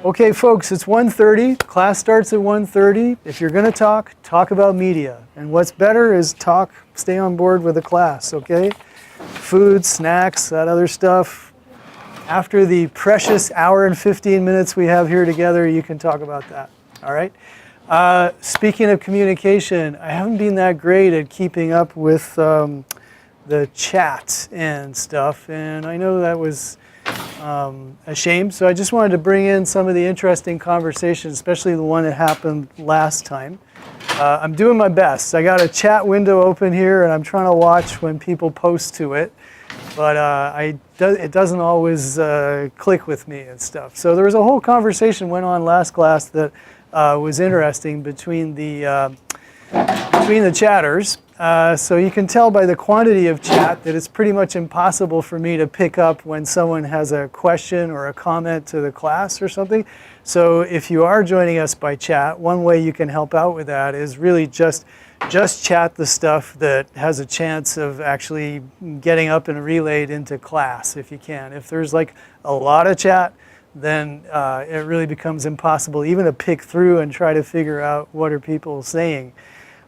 Okay, folks, it's 1:30. Class starts at 1:30. If you're going to talk about media. And what's better is stay on board with the class, okay? Food, snacks, that other stuff. After the precious hour and 15 minutes we have here together, you can talk about that, all right? Speaking of communication, I haven't been that great at keeping up with the chat and stuff, and I know that was a shame, so I just wanted to bring in some of the interesting conversations, especially the one that happened last time. I'm doing my best. I got a chat window open here, and I'm trying to watch when people post to it, but it doesn't always click with me and stuff. So there was a whole conversation went on last class that was interesting between the chatters. So you can tell by the quantity of chat that it's pretty much impossible for me to pick up when someone has a question or a comment to the class or something. So if you are joining us by chat, one way you can help out with that is really just chat the stuff that has a chance of actually getting up and relayed into class if you can. If there's like a lot of chat, then it really becomes impossible even to pick through and try to figure out what are people saying.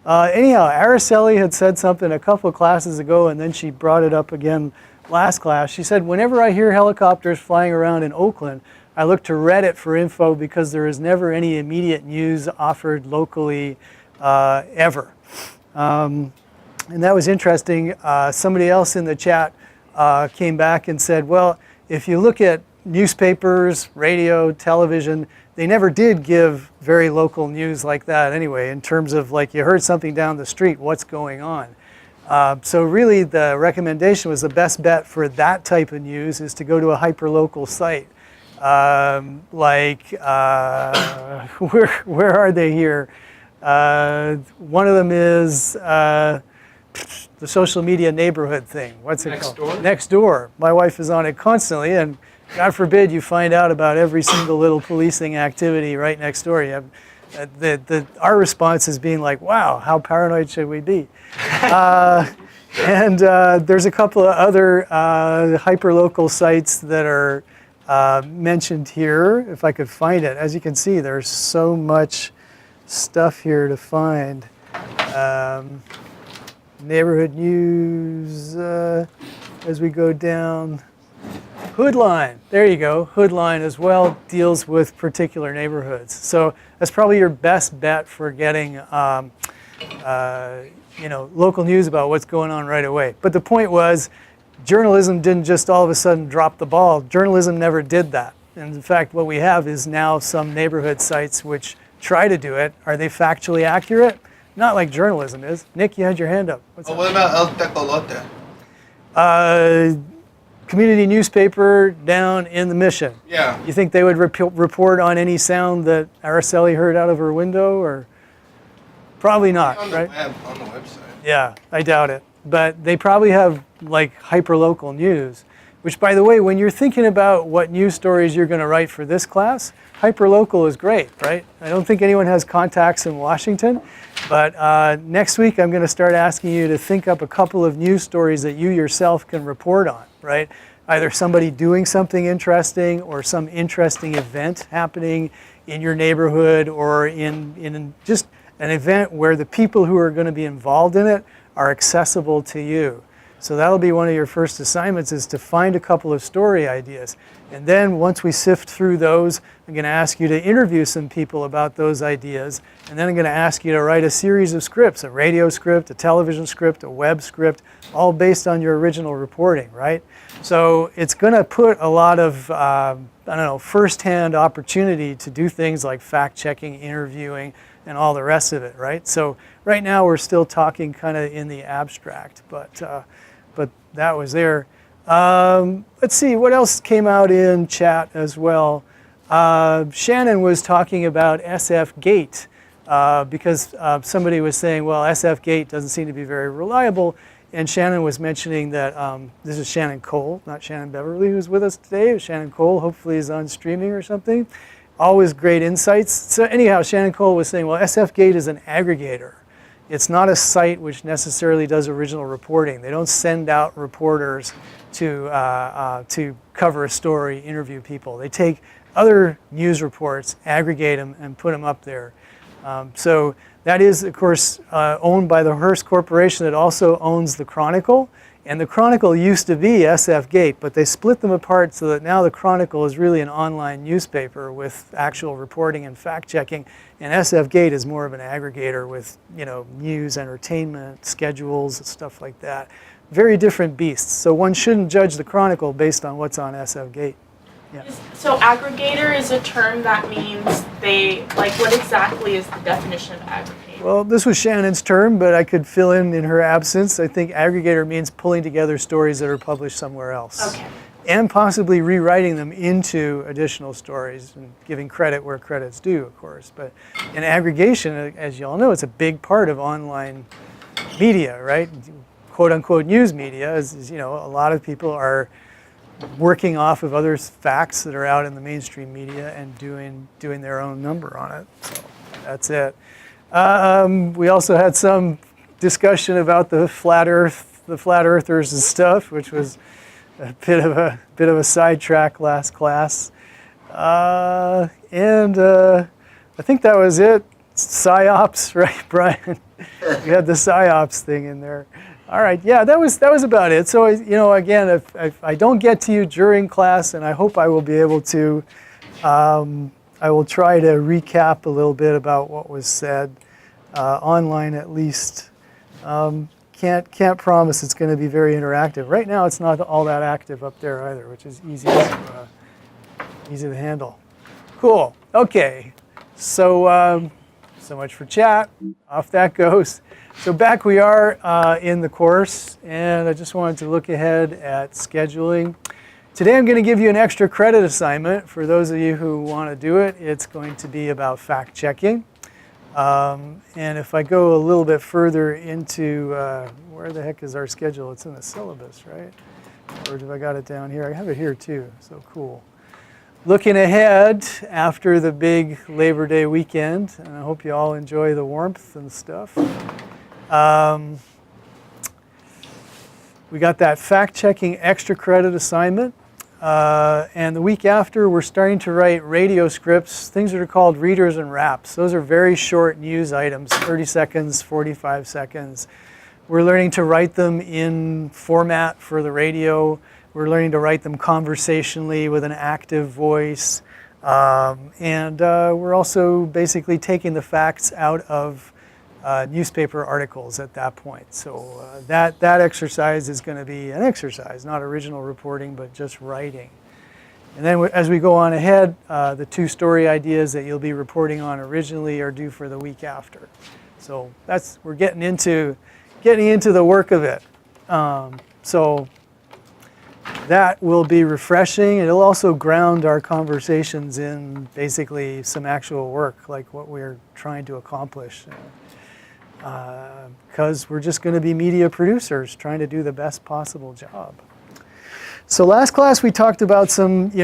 Anyhow, Araceli had said something a couple of classes ago, and then she brought it up again last class. She said, whenever I hear helicopters flying around in Oakland, I look to Reddit for info because there is never any immediate news offered locally ever. And that was interesting. Somebody else in the chat came back and said, well, if you look at newspapers, radio, television, they never did give very local news like that anyway, in terms of like you heard something down the street, what's going on. So really the recommendation was the best bet for that type of news is to go to a hyperlocal site. Where are they here? One of them is the social media neighborhood thing. What's it called? Nextdoor. My wife is on it constantly, and God forbid you find out about every single little policing activity right next door. You have, our response is being like, wow, how paranoid should we be? And there's a couple of other hyperlocal sites that are mentioned here, if I could find it. As you can see, there's so much stuff here to find. Neighborhood news, as we go down. Hoodline, there you go. Hoodline as well deals with particular neighborhoods. So that's probably your best bet for getting local news about what's going on right away. But the point was, journalism didn't just all of a sudden drop the ball. Journalism never did that. And in fact, what we have is now some neighborhood sites which try to do it. Are they factually accurate? Not like journalism is. Nick, you had your hand up. What about El Tecolote? Community newspaper down in the Mission. Yeah. You think they would report on any sound that Araceli heard out of her window, or? Probably not, on the right? On the website. Yeah, I doubt it. But they probably have like hyperlocal news, which, by the way, when you're thinking about what news stories you're going to write for this class, hyperlocal is great, right? I don't think anyone has contacts in Washington, but next week I'm going to start asking you to think up a couple of news stories that you yourself can report on, right? Either somebody doing something interesting or some interesting event happening in your neighborhood, or in just an event where the people who are going to be involved in it are accessible to you. So that'll be one of your first assignments, is to find a couple of story ideas. And then once we sift through those, I'm going to ask you to interview some people about those ideas. And then I'm going to ask you to write a series of scripts, a radio script, a television script, a web script, all based on your original reporting, right? So it's going to put a lot of, first-hand opportunity to do things like fact-checking, interviewing, and all the rest of it, right? So right now we're still talking kind of in the abstract, but that was there. Let's see, what else came out in chat as well? Shannon was talking about SFGate because somebody was saying, well, SFGate doesn't seem to be very reliable. And Shannon was mentioning that this is Shannon Cole, not Shannon Beverly, who's with us today. Shannon Cole hopefully is on streaming or something. Always great insights. So anyhow, Shannon Cole was saying, well, SFGate is an aggregator. It's not a site which necessarily does original reporting. They don't send out reporters to cover a story, interview people. They take other news reports, aggregate them, and put them up there. So that is, of course, owned by the Hearst Corporation that also owns the Chronicle. And the Chronicle used to be SFGate, but they split them apart so that now the Chronicle is really an online newspaper with actual reporting and fact-checking. And SFGate is more of an aggregator with, news, entertainment, schedules, stuff like that. Very different beasts. So one shouldn't judge the Chronicle based on what's on SFGate. Yeah. So aggregator is a term that means what exactly is the definition of aggregator? Well, this was Shannon's term, but I could fill in her absence. I think aggregator means pulling together stories that are published somewhere else. Okay. And possibly rewriting them into additional stories and giving credit where credit's due, of course. But in aggregation, as you all know, it's a big part of online media, right? Quote unquote news media is a lot of people are working off of other facts that are out in the mainstream media and doing their own number on it. So that's it. We also had some discussion about the flat earthers and stuff, which was a bit of a sidetrack last class. And I think that was it. PsyOps, right, Brian? We had the PsyOps thing in there. All right, yeah, that was about it. So, again, if I don't get to you during class, and I hope I will be able to, I will try to recap a little bit about what was said online at least. Can't promise it's going to be very interactive. Right now, it's not all that active up there either, which is easy to handle. Cool. Okay. So so much for chat. Off that goes. So back we are in the course, and I just wanted to look ahead at scheduling. Today I'm going to give you an extra credit assignment for those of you who want to do it. It's going to be about fact-checking. And if I go a little bit further into where the heck is our schedule? It's in the syllabus, right? Or have I got it down here? I have it here too, so cool. Looking ahead after the big Labor Day weekend, and I hope you all enjoy the warmth and stuff. We got that fact-checking extra credit assignment. And the week after, we're starting to write radio scripts, things that are called readers and wraps. Those are very short news items, 30 seconds, 45 seconds. We're learning to write them in format for the radio. We're learning to write them conversationally with an active voice. And we're also basically taking the facts out of newspaper articles at that point. So that exercise is going to be an exercise, not original reporting, but just writing. And then as we go on ahead, the two story ideas that you'll be reporting on originally are due for the week after. So we're getting into the work of it. So that will be refreshing. It'll also ground our conversations in basically some actual work, like what we're trying to accomplish. Because we're just going to be media producers trying to do the best possible job. So last class we talked about some, we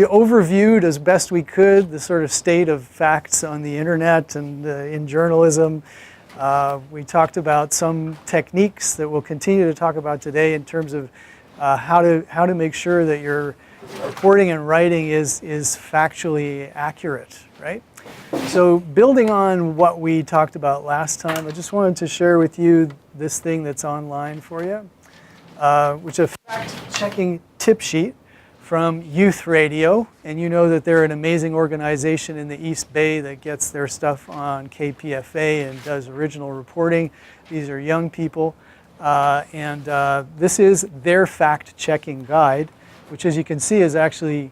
overviewed as best we could the sort of state of facts on the internet and in journalism. We talked about some techniques that we'll continue to talk about today in terms of how to make sure that your reporting and writing is factually accurate, right? So building on what we talked about last time, I just wanted to share with you this thing that's online for you, which is a fact-checking tip sheet from Youth Radio. And you know that they're an amazing organization in the East Bay that gets their stuff on KPFA and does original reporting. These are young people. And this is their fact-checking guide, which, as you can see, is actually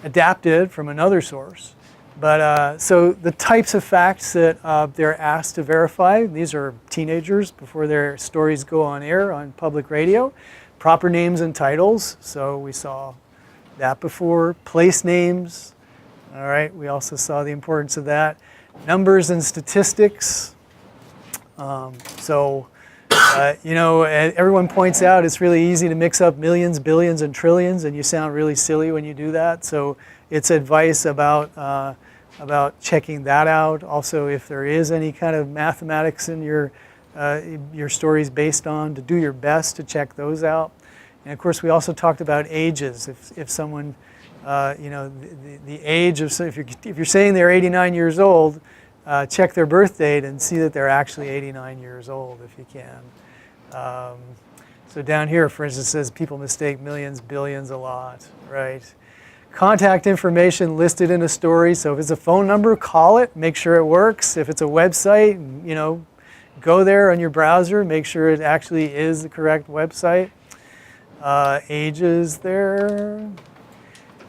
adapted from another source. But so the types of facts that they're asked to verify, these are teenagers before their stories go on air on public radio. Proper names and titles, so we saw that before. Place names, all right, we also saw the importance of that. Numbers and statistics. Everyone points out it's really easy to mix up millions, billions, and trillions, and you sound really silly when you do that. So it's advice about checking that out. Also, if there is any kind of mathematics in your stories based on, to do your best to check those out. And of course, we also talked about ages. If someone, the age of, so if you're saying they're 89 years old, check their birth date and see that they're actually 89 years old if you can. So down here, for instance, it says people mistake millions, billions a lot, right? Contact information listed in a story. So if it's a phone number, call it, make sure it works. If it's a website, go there on your browser, make sure it actually is the correct website. Ages there.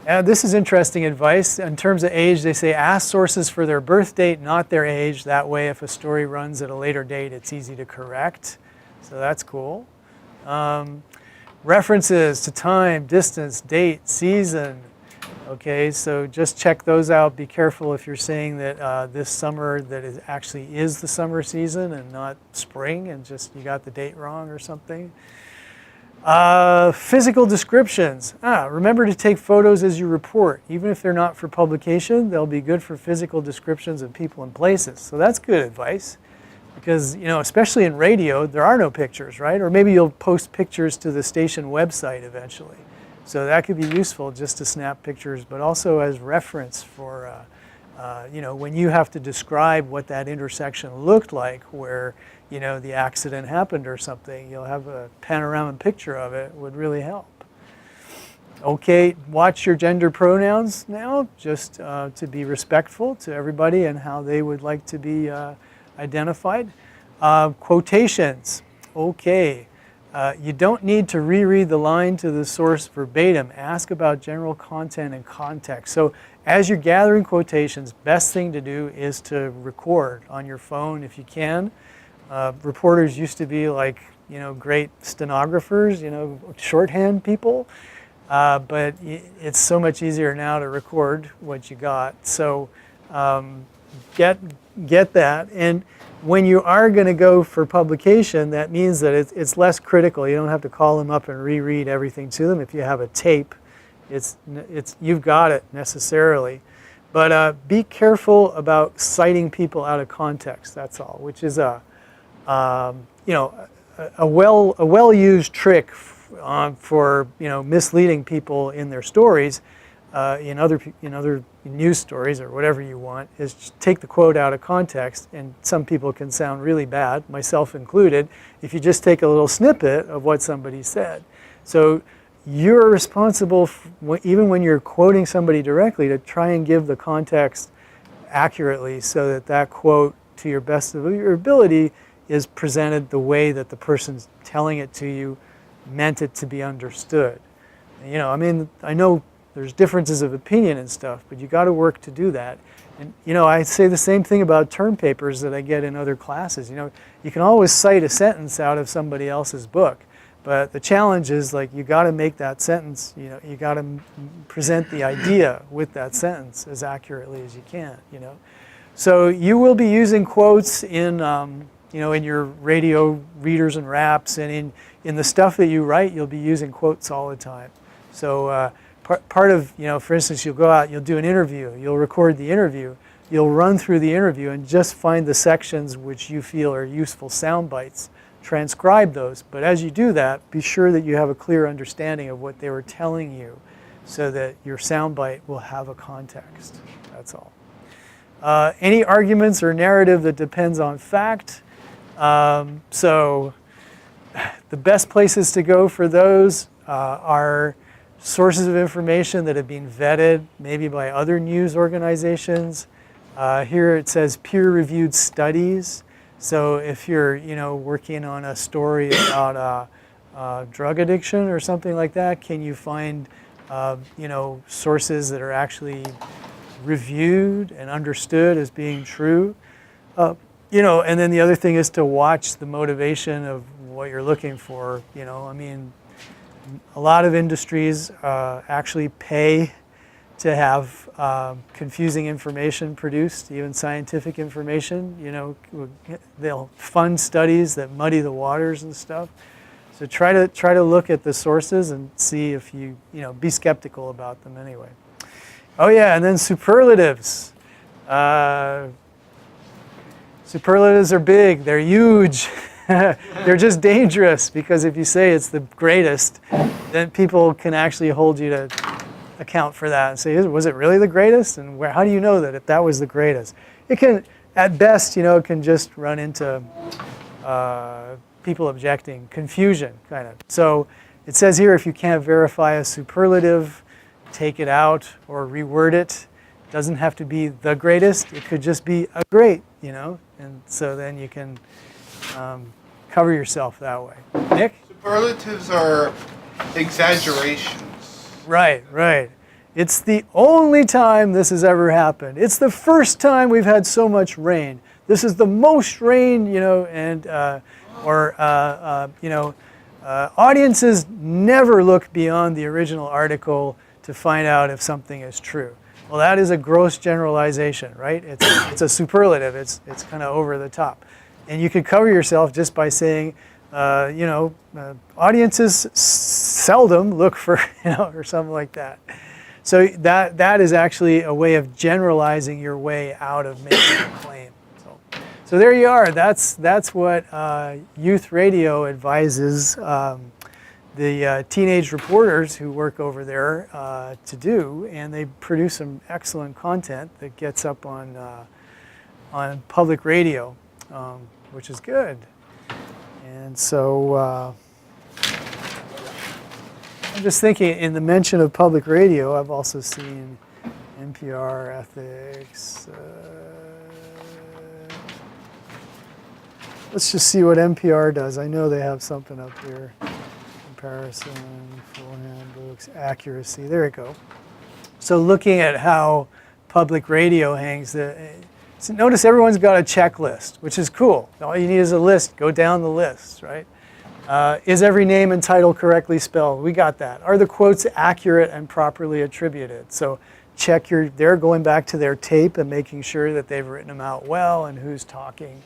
And this is interesting advice. In terms of age, they say ask sources for their birth date, not their age. That way, if a story runs at a later date, it's easy to correct. So that's cool. References to time, distance, date, season. Okay, so just check those out. Be careful if you're saying that this summer that it actually is the summer season and not spring, and just you got the date wrong or something. Physical descriptions. Remember to take photos as you report. Even if they're not for publication, they'll be good for physical descriptions of people and places. So that's good advice. Because, especially in radio, there are no pictures, right? Or maybe you'll post pictures to the station website eventually. So that could be useful just to snap pictures, but also as reference for, when you have to describe what that intersection looked like where, the accident happened or something, you'll have a panorama picture of it would really help. Okay, watch your gender pronouns now, just to be respectful to everybody and how they would like to be identified. Quotations. Okay. You don't need to reread the line to the source verbatim. Ask about general content and context. So as you're gathering quotations, best thing to do is to record on your phone if you can. Reporters used to be like, great stenographers, shorthand people. But it's so much easier now to record what you got. So get that. And when you are going to go for publication, that means that it's less critical. You don't have to call them up and reread everything to them. If you have a tape, you've got it necessarily. But be careful about citing people out of context. That's all, which is a well-used trick for misleading people in their stories. In other news stories or whatever you want, is just take the quote out of context, and some people can sound really bad, myself included, if you just take a little snippet of what somebody said. So you're responsible, even when you're quoting somebody directly, to try and give the context accurately so that that quote, to your best of your ability, is presented the way that the person telling it to you meant it to be understood. I know there's differences of opinion and stuff, but you got to work to do that. And I say the same thing about term papers that I get in other classes. You can always cite a sentence out of somebody else's book, but the challenge is you got to make that sentence. You got to present the idea with that sentence as accurately as you can. So you will be using quotes in in your radio readers and raps, and in the stuff that you write, you'll be using quotes all the time. So. Part of, for instance, you'll go out, you'll do an interview, you'll record the interview, you'll run through the interview and just find the sections which you feel are useful sound bites. Transcribe those, but as you do that, be sure that you have a clear understanding of what they were telling you so that your sound bite will have a context. That's all. Any arguments or narrative that depends on fact. So the best places to go for those are sources of information that have been vetted, maybe by other news organizations. Here it says peer-reviewed studies. So if you're, working on a story about drug addiction or something like that, can you find, sources that are actually reviewed and understood as being true? And then the other thing is to watch the motivation of what you're looking for. A lot of industries actually pay to have confusing information produced, even scientific information. They'll fund studies that muddy the waters and stuff. So try to look at the sources and see if be skeptical about them anyway. Oh yeah, and then superlatives. Superlatives are big. They're huge. They're just dangerous because if you say it's the greatest, then people can actually hold you to account for that and say, was it really the greatest? And how do you know that if that was the greatest? It can, at best, it can just run into people objecting, confusion kind of. So it says here, if you can't verify a superlative, take it out or reword it. It doesn't have to be the greatest. It could just be a great, and so then you can cover yourself that way. Nick? Superlatives are exaggerations. Right. It's the only time this has ever happened. It's the first time we've had so much rain. This is the most rain, and audiences never look beyond the original article to find out if something is true. Well, that is a gross generalization, right? It's a superlative. It's kind of over the top. And you could cover yourself just by saying, audiences seldom look for, or something like that. So that is actually a way of generalizing your way out of making a claim. So there you are. That's what youth radio advises the teenage reporters who work over there to do, and they produce some excellent content that gets up on public radio, which is good. And so I'm just thinking, in the mention of public radio, I've also seen NPR ethics. Let's just see what NPR does. I know they have something up here. Comparison, full handbooks, accuracy. There we go. So looking at how public radio hangs, so notice everyone's got a checklist, which is cool. All you need is a list. Go down the list, right? Is every name and title correctly spelled? We got that. Are the quotes accurate and properly attributed? So check they're going back to their tape and making sure that they've written them out well and who's talking.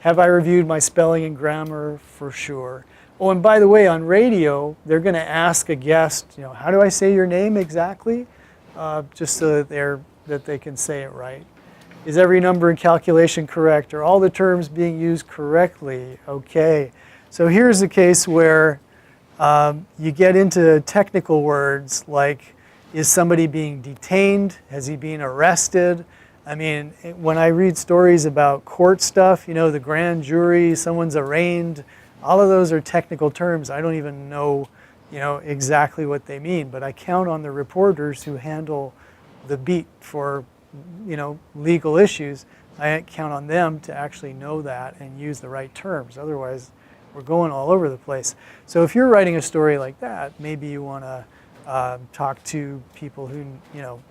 Have I reviewed my spelling and grammar? For sure. Oh, and by the way, on radio, they're going to ask a guest, how do I say your name exactly? Just so that they can say it right. Is every number and calculation correct? Are all the terms being used correctly? Okay. So here's a case where you get into technical words like, is somebody being detained? Has he been arrested? I mean, when I read stories about court stuff, the grand jury, someone's arraigned, all of those are technical terms. I don't even know, exactly what they mean, but I count on the reporters who handle the beat for, legal issues. I count on them to actually know that and use the right terms. Otherwise, we're going all over the place. So if you're writing a story like that, maybe you want to talk to people who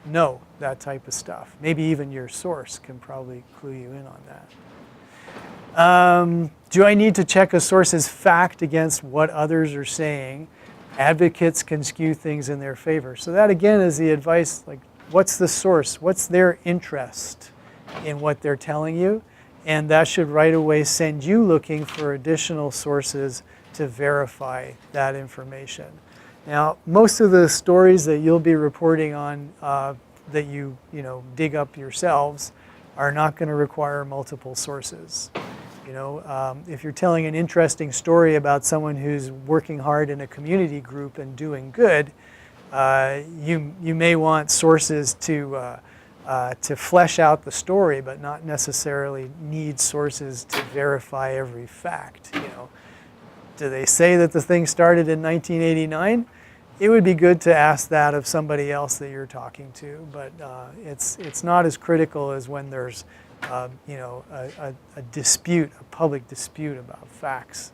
know that type of stuff. Maybe even your source can probably clue you in on that. Do I need to check a source's fact against what others are saying? Advocates can skew things in their favor. So that again is the advice, like what's the source? What's their interest in what they're telling you? And that should right away send you looking for additional sources to verify that information. Now, most of the stories that you'll be reporting on that you dig up yourselves are not going to require multiple sources. If you're telling an interesting story about someone who's working hard in a community group and doing good, you may want sources to flesh out the story, but not necessarily need sources to verify every fact. Do they say that the thing started in 1989? It would be good to ask that of somebody else that you're talking to, but it's not as critical as when there's a dispute, a public dispute about facts.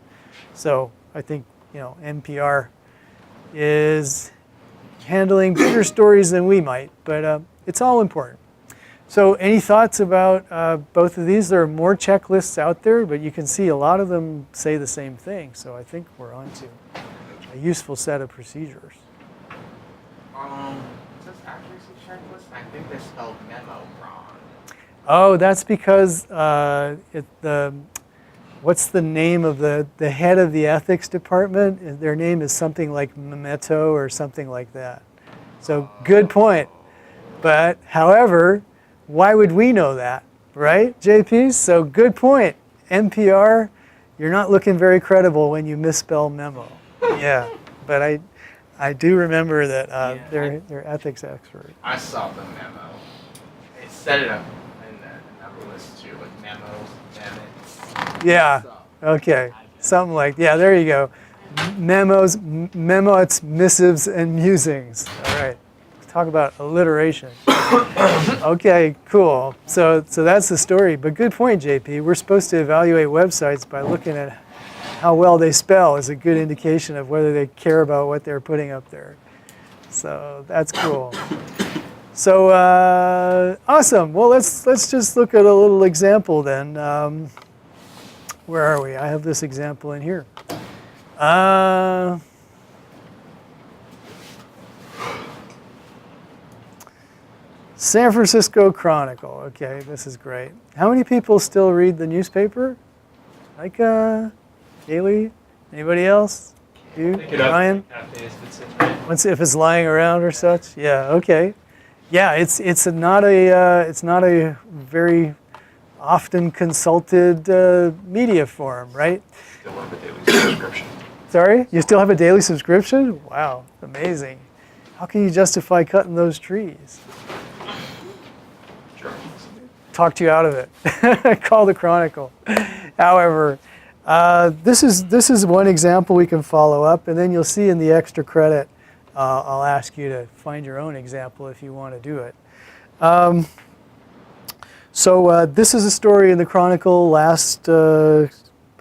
So I think NPR is handling bigger stories than we might, but it's all important. So any thoughts about both of these? There are more checklists out there, but you can see a lot of them say the same thing. So I think we're on to a useful set of procedures. It says accuracy checklist. I think they spelled memo wrong. Oh, that's because what's the name of the head of the ethics department? Their name is something like Memento or something like that. So good point. But however, why would we know that, right, JP? So good point. NPR You're not looking very credible when you misspell memo. Yeah, but I do remember that they're ethics expert. I saw the memo. It set it up in another list too, like memos, minutes. Yeah. Okay. Something like, yeah, there you go. Memos, memots, missives, and musings. All right. Let's talk about alliteration. Okay, cool. So that's the story. But good point, JP. We're supposed to evaluate websites by looking at how well they spell is a good indication of whether they care about what they're putting up there. So that's cool. So awesome. Well, let's just look at a little example then. Where are we? I have this example in here. San Francisco Chronicle. Okay, this is great. How many people still read the newspaper? Like daily? Anybody else? You, Ryan? Once if it's lying around or such? Yeah. Okay. Yeah, it's not a very often consulted media forum, right? Still have a daily subscription. Sorry? You still have a daily subscription? Wow, amazing. How can you justify cutting those trees? Sure. Talked you out of it. Call the Chronicle. However, this is one example we can follow up, and then you'll see in the extra credit, I'll ask you to find your own example if you want to do it. So this is a story in the Chronicle last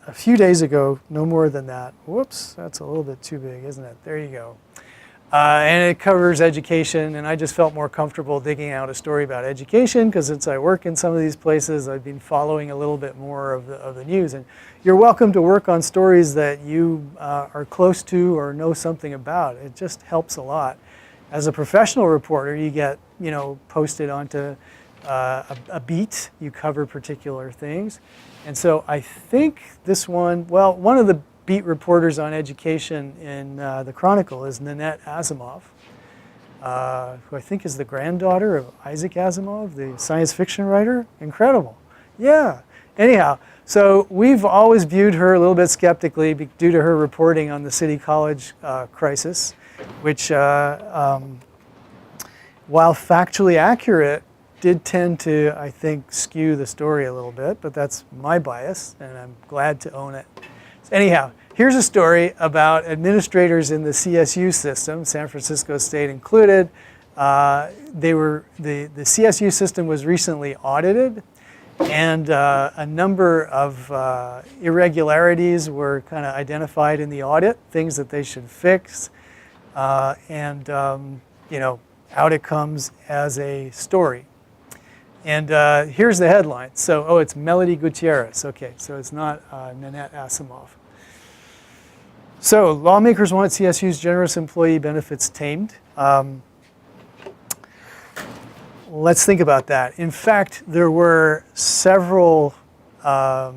a few days ago, no more than that. Whoops, that's a little bit too big, isn't it? There you go. And it covers education, and I just felt more comfortable digging out a story about education because since I work in some of these places, I've been following a little bit more of the news. And you're welcome to work on stories that you are close to or know something about. It just helps a lot. As a professional reporter, you get posted onto a beat, you cover particular things. And so I think this one, well, one of the beat reporters on education in the Chronicle is Nanette Asimov, who I think is the granddaughter of Isaac Asimov, the science fiction writer. Incredible. Yeah. Anyhow, so we've always viewed her a little bit skeptically due to her reporting on the City College crisis, which, while factually accurate, did tend to, I think, skew the story a little bit, but that's my bias, and I'm glad to own it. So anyhow, here's a story about administrators in the CSU system, San Francisco State included. The CSU system was recently audited, and a number of irregularities were kind of identified in the audit, things that they should fix, and out it comes as a story. And here's the headline. So, it's Melody Gutierrez. Okay, so it's not Nanette Asimov. So, lawmakers want CSU's generous employee benefits tamed. Let's think about that. In fact, there were several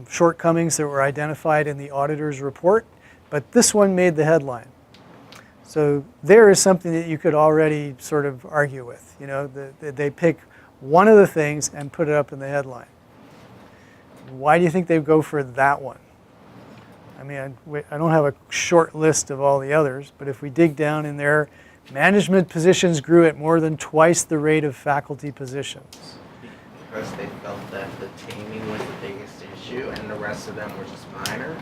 shortcomings that were identified in the auditor's report, but this one made the headline. So there is something that you could already sort of argue with. They pick one of the things and put it up in the headline. Why do you think they go for that one? I mean, I don't have a short list of all the others, but if we dig down in there, management positions grew at more than twice the rate of faculty positions. Because they felt that the taming was the biggest issue and the rest of them were just minor.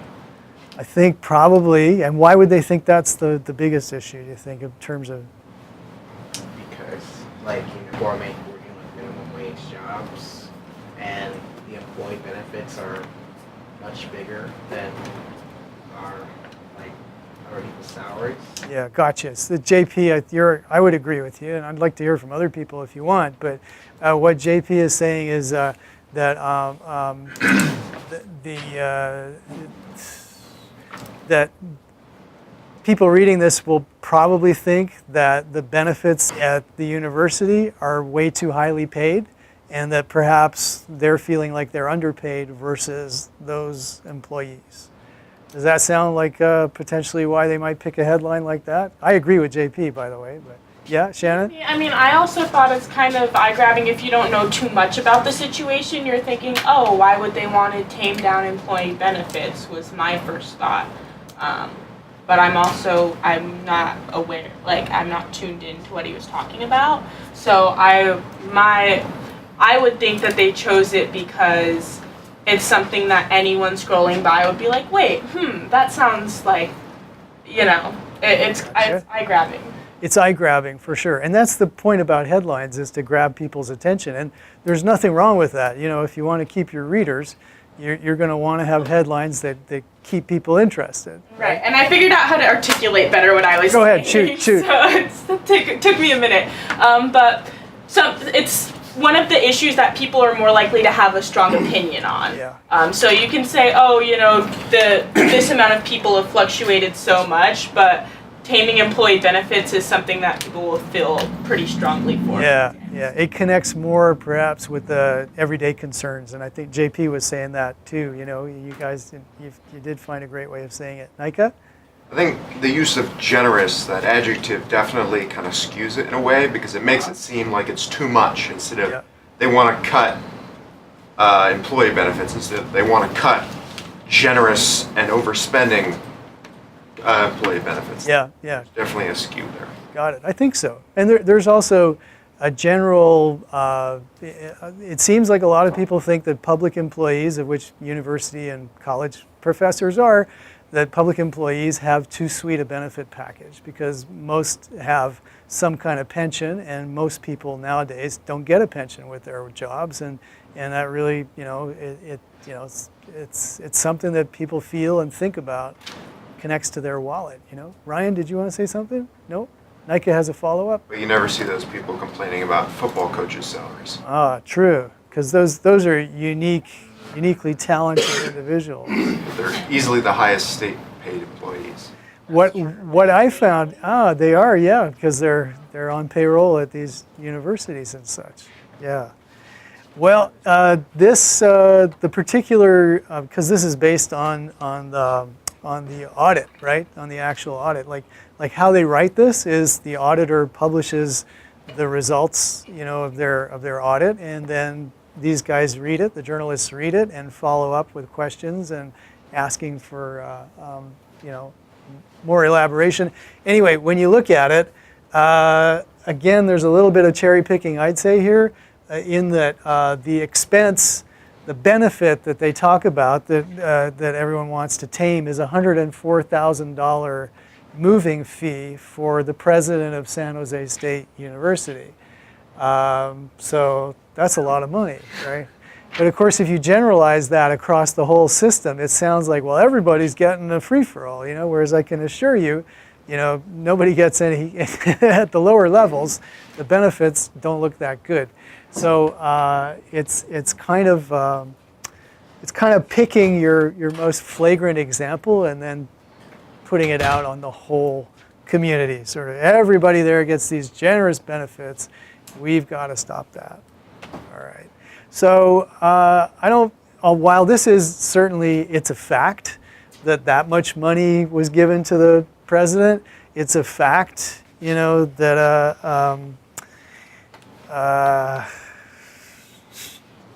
I think probably. And why would they think that's the biggest issue, do you think, in terms of? Because, we're working with minimum wage jobs, and the employee benefits are much bigger than our people's salaries. Yeah, gotcha. So JP, I would agree with you, and I'd like to hear from other people if you want. But what JP is saying is that that people reading this will probably think that the benefits at the university are way too highly paid, and that perhaps they're feeling like they're underpaid versus those employees. Does that sound like potentially why they might pick a headline like that? I agree with JP, by the way. But Yeah, Shannon? Yeah, I mean, I also thought it's kind of eye-grabbing if you don't know too much about the situation. You're thinking, oh, why would they want to tame down employee benefits, was my first thought. But I'm not aware, like, I'm not tuned into what he was talking about. So I would think that they chose it because it's something that anyone scrolling by would be like, wait, that sounds like, it's eye-grabbing. It's eye-grabbing for sure. And that's the point about headlines, is to grab people's attention. And there's nothing wrong with that. If you want to keep your readers, you're going to want to have headlines that keep people interested. Right, and I figured out how to articulate better what I was Go ahead, saying. shoot. So it took me a minute. So it's one of the issues that people are more likely to have a strong opinion on. Yeah. So you can say, this amount of people have fluctuated so much, but taming employee benefits is something that people will feel pretty strongly for. Yeah. It connects more perhaps with the everyday concerns, and I think JP was saying that too. You guys, you did find a great way of saying it. Nika? I think the use of generous, that adjective, definitely kind of skews it in a way because it makes it seem like it's too much instead of they want to cut employee benefits, instead they want to cut generous and overspending employee benefits. Yeah. There's definitely a skew there. Got it. I think so. And there's also a general, it seems like a lot of people think that public employees, of which university and college professors are, that public employees have too sweet a benefit package because most have some kind of pension, and most people nowadays don't get a pension with their jobs, and that really, it's something that people feel and think about, connects to their wallet. Ryan, did you want to say something? No? Nika has a follow-up? But you never see those people complaining about football coaches' salaries. True, because those are uniquely talented individuals. They're easily the highest state-paid employees. What I found, they are, yeah, because they're on payroll at these universities and such. Yeah. Well, the particular, because this is based on the audit, right? On the actual audit, like how they write this is the auditor publishes the results, of their audit, and then these guys read it, the journalists read it, and follow up with questions and asking for, more elaboration. Anyway, when you look at it, again, there's a little bit of cherry picking, I'd say here, in that the expense, the benefit that they talk about that everyone wants to tame is a $104,000 moving fee for the president of San Jose State University. So that's a lot of money, right? But of course, if you generalize that across the whole system, it sounds like, well, everybody's getting a free-for-all, whereas I can assure you, nobody gets any, at the lower levels, the benefits don't look that good. So it's kind of picking your most flagrant example and then putting it out on the whole community. Sort of everybody there gets these generous benefits. We've got to stop that. All right. So while this is certainly, it's a fact that much money was given to the president, it's a fact, that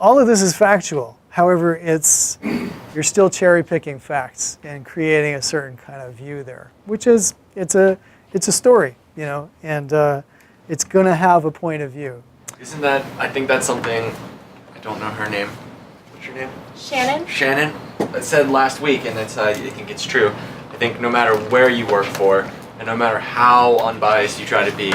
all of this is factual. However, you're still cherry picking facts and creating a certain kind of view there, which is, it's a story, and it's going to have a point of view. I think that's something, I don't know her name. What's your name? Shannon? Shannon said last week, and I think it's true. I think no matter where you work for, and no matter how unbiased you try to be,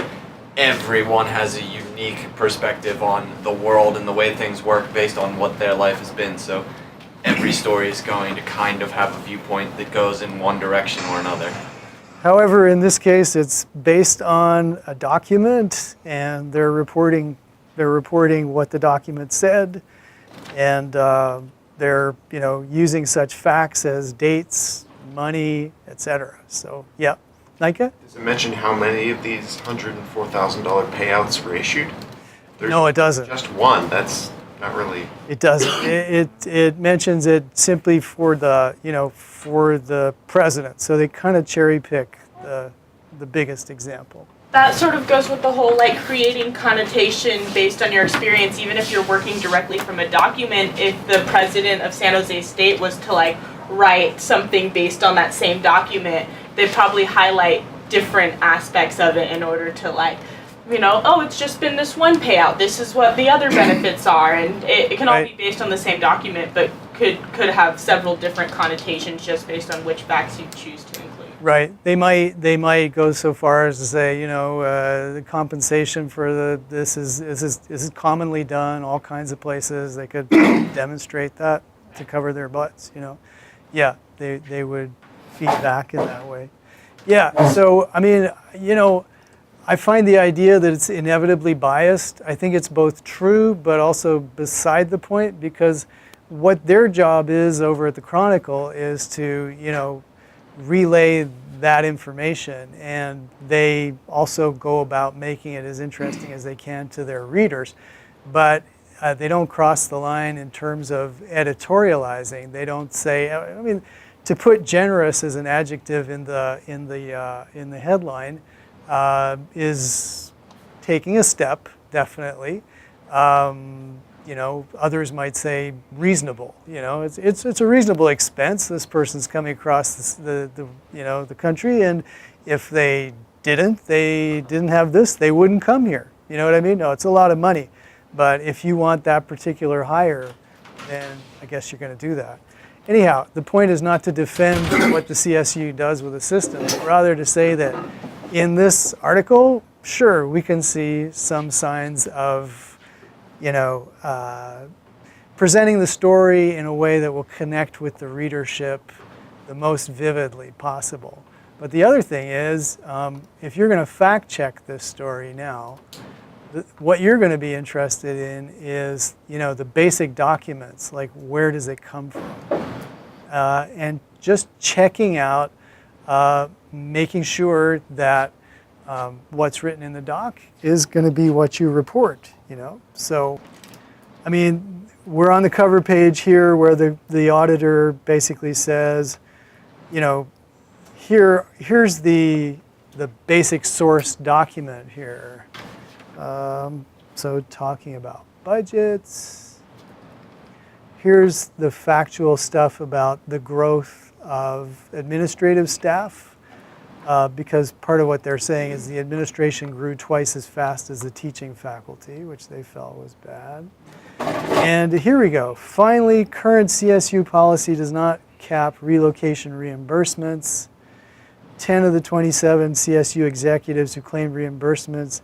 everyone has a unique perspective on the world and the way things work based on what their life has been. So every story is going to kind of have a viewpoint that goes in one direction or another. However, in this case, it's based on a document, and they're reporting what the document said, and they're using such facts as dates, money, etc. So yeah, Nika? Does it mention how many of these $104,000 payouts were issued? No, it doesn't. Just one. That's not really. It doesn't. It mentions it simply for the president. So they kind of cherry pick the biggest example. that sort of goes with the whole like creating connotation based on your experience, even if you're working directly from a document. If the president of San Jose State was to like write something based on that same document, they'd probably highlight different aspects of it in order to like, you know, oh, it's just been this one payout, this is what the other benefits are, and it can all be based on the same document, but could have several different connotations just based on which facts you choose to include. Right. They might go so far as to say, you know, the compensation for this is commonly done all kinds of places. They could demonstrate that to cover their butts, you know. Yeah, they would feed back in that way. Yeah, so, I mean, you know, I find the idea that it's inevitably biased, I think it's both true but also beside the point, because what their job is over at the Chronicle is to, you know, relay that information, and they also go about making it as interesting as they can to their readers. But they don't cross the line in terms of editorializing. They don't say, I mean, to put generous as an adjective in the headline is taking a step, definitely. You know, others might say reasonable. You know, it's a reasonable expense. This person's coming across the country, and if they didn't have this, they wouldn't come here. You know what I mean? No, it's a lot of money, but if you want that particular hire, then I guess you're going to do that. Anyhow, the point is not to defend what the CSU does with the system, but rather to say that in this article, sure, we can see some signs of, you know, presenting the story in a way that will connect with the readership the most vividly possible. But the other thing is, if you're going to fact check this story now, what you're going to be interested in is, you know, the basic documents, like where does it come from? And just checking out, making sure that what's written in the doc is going to be what you report, you know. So, I mean, we're on the cover page here where the auditor basically says, you know, here's the basic source document here. So talking about budgets. Here's the factual stuff about the growth of administrative staff, because part of what they're saying is the administration grew twice as fast as the teaching faculty, which they felt was bad. And here we go. Finally, current CSU policy does not cap relocation reimbursements. 10 of the 27 CSU executives who claimed reimbursements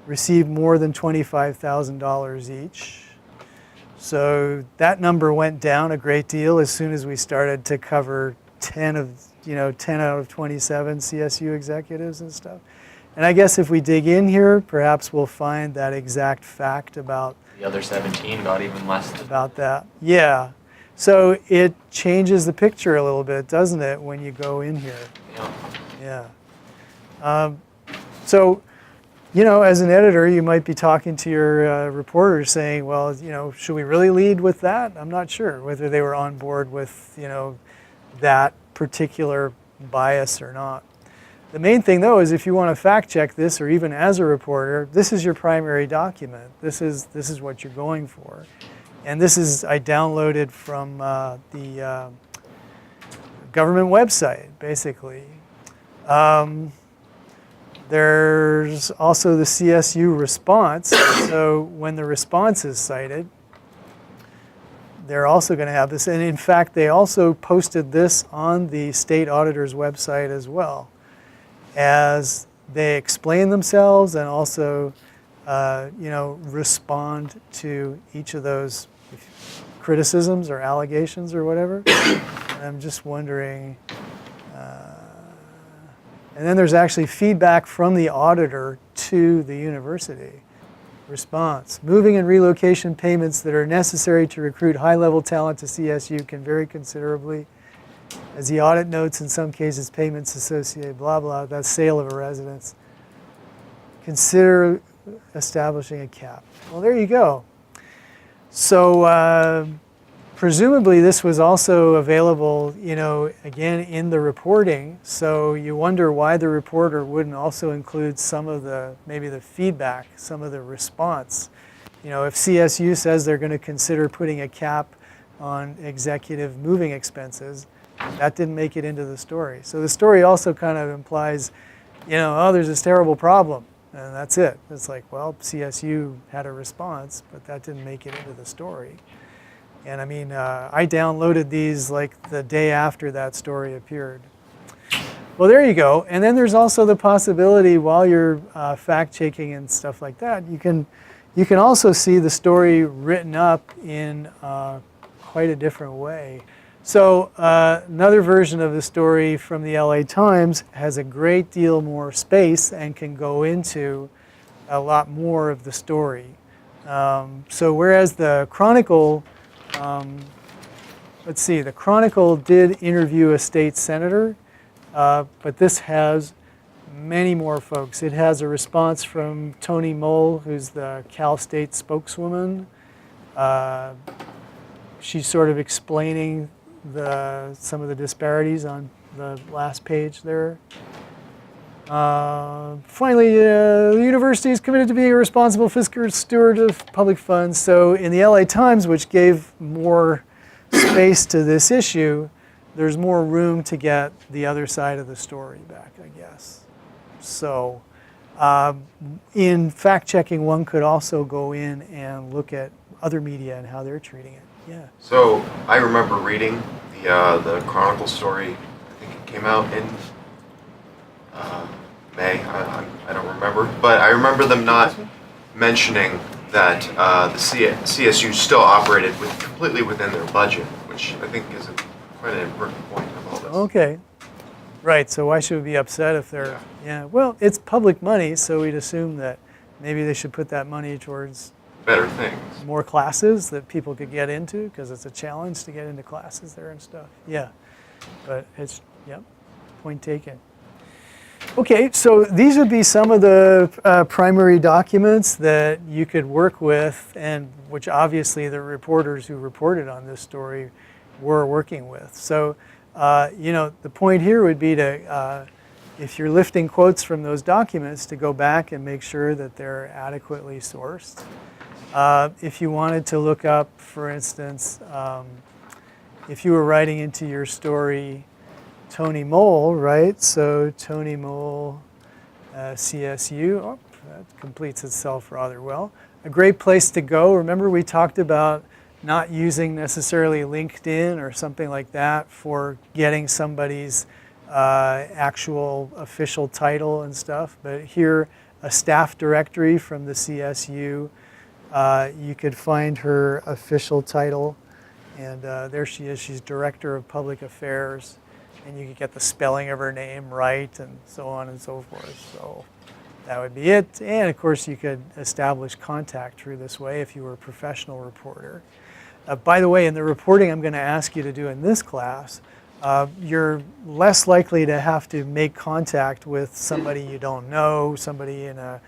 received more than $25,000 each. So that number went down a great deal as soon as we started to cover 10 out of 27 CSU executives and stuff. And I guess if we dig in here, perhaps we'll find that exact fact about The other 17 got even less than about that. Yeah. So it changes the picture a little bit, doesn't it, when you go in here? Yeah. Yeah. So, you know, as an editor, you might be talking to your reporters saying, well, you know, should we really lead with that? I'm not sure whether they were on board with, you know, that particular bias or not. The main thing, though, is if you want to fact check this, or even as a reporter, this is your primary document. This is what you're going for. And this is, I downloaded from the government website, basically. There's also the CSU response. So when the response is cited, they're also going to have this. And in fact, they also posted this on the state auditor's website as well, as they explain themselves and also, you know, respond to each of those criticisms or allegations or whatever. And I'm just wondering. And then there's actually feedback from the auditor to the university. Response. Moving and relocation payments that are necessary to recruit high-level talent to CSU can vary considerably. As the audit notes, in some cases, payments associated, blah, blah, that's sale of a residence. Consider establishing a cap. Well, there you go. So presumably this was also available, again in the reporting. So you wonder why the reporter wouldn't also include some of maybe the feedback, some of the response. If CSU says they're going to consider putting a cap on executive moving expenses, that didn't make it into the story. So the story also kind of implies, oh, there's this terrible problem, and that's it. It's like, well, CSU had a response, but that didn't make it into the story. And I mean, I downloaded these like the day after that story appeared. Well, there you go. And then there's also the possibility while you're fact-checking and stuff like that, you can also see the story written up in quite a different way. So another version of the story from the LA Times has a great deal more space and can go into a lot more of the story. So whereas the Chronicle, let's see, the Chronicle did interview a state senator, but this has many more folks. It has a response from Tony Moll, who's the Cal State spokeswoman. She's sort of explaining some of the disparities on the last page there. Finally, the university is committed to being a responsible fiscal steward of public funds. So in the LA Times, which gave more space to this issue, there's more room to get the other side of the story back, I guess. So in fact-checking, one could also go in and look at other media and how they're treating it. Yeah. So I remember reading the Chronicle story. I think it came out in May. I don't remember, but I remember them not mentioning that the CSU still operated completely within their budget, which I think is quite an important point of all this. Okay. Right. So why should we be upset if they're? Yeah. Well, it's public money, so we'd assume that maybe they should put that money towards better things. More classes that people could get into, because it's a challenge to get into classes there and stuff. Yeah, but it's, yep, point taken. Okay, so these would be some of the primary documents that you could work with, and which obviously the reporters who reported on this story were working with. So, the point here would be to, if you're lifting quotes from those documents, to go back and make sure that they're adequately sourced. If you wanted to look up, for instance, if you were writing into your story Tony Moll, right? So Tony Moll, CSU, oh, that completes itself rather well. A great place to go. Remember we talked about not using necessarily LinkedIn or something like that for getting somebody's actual official title and stuff, but here a staff directory from the CSU. You could find her official title, and there she is. She's Director of Public Affairs, and you could get the spelling of her name right and so on and so forth. So that would be it. And of course, you could establish contact through this way if you were a professional reporter. By the way, in the reporting I'm going to ask you to do in this class, you're less likely to have to make contact with somebody you don't know, somebody in a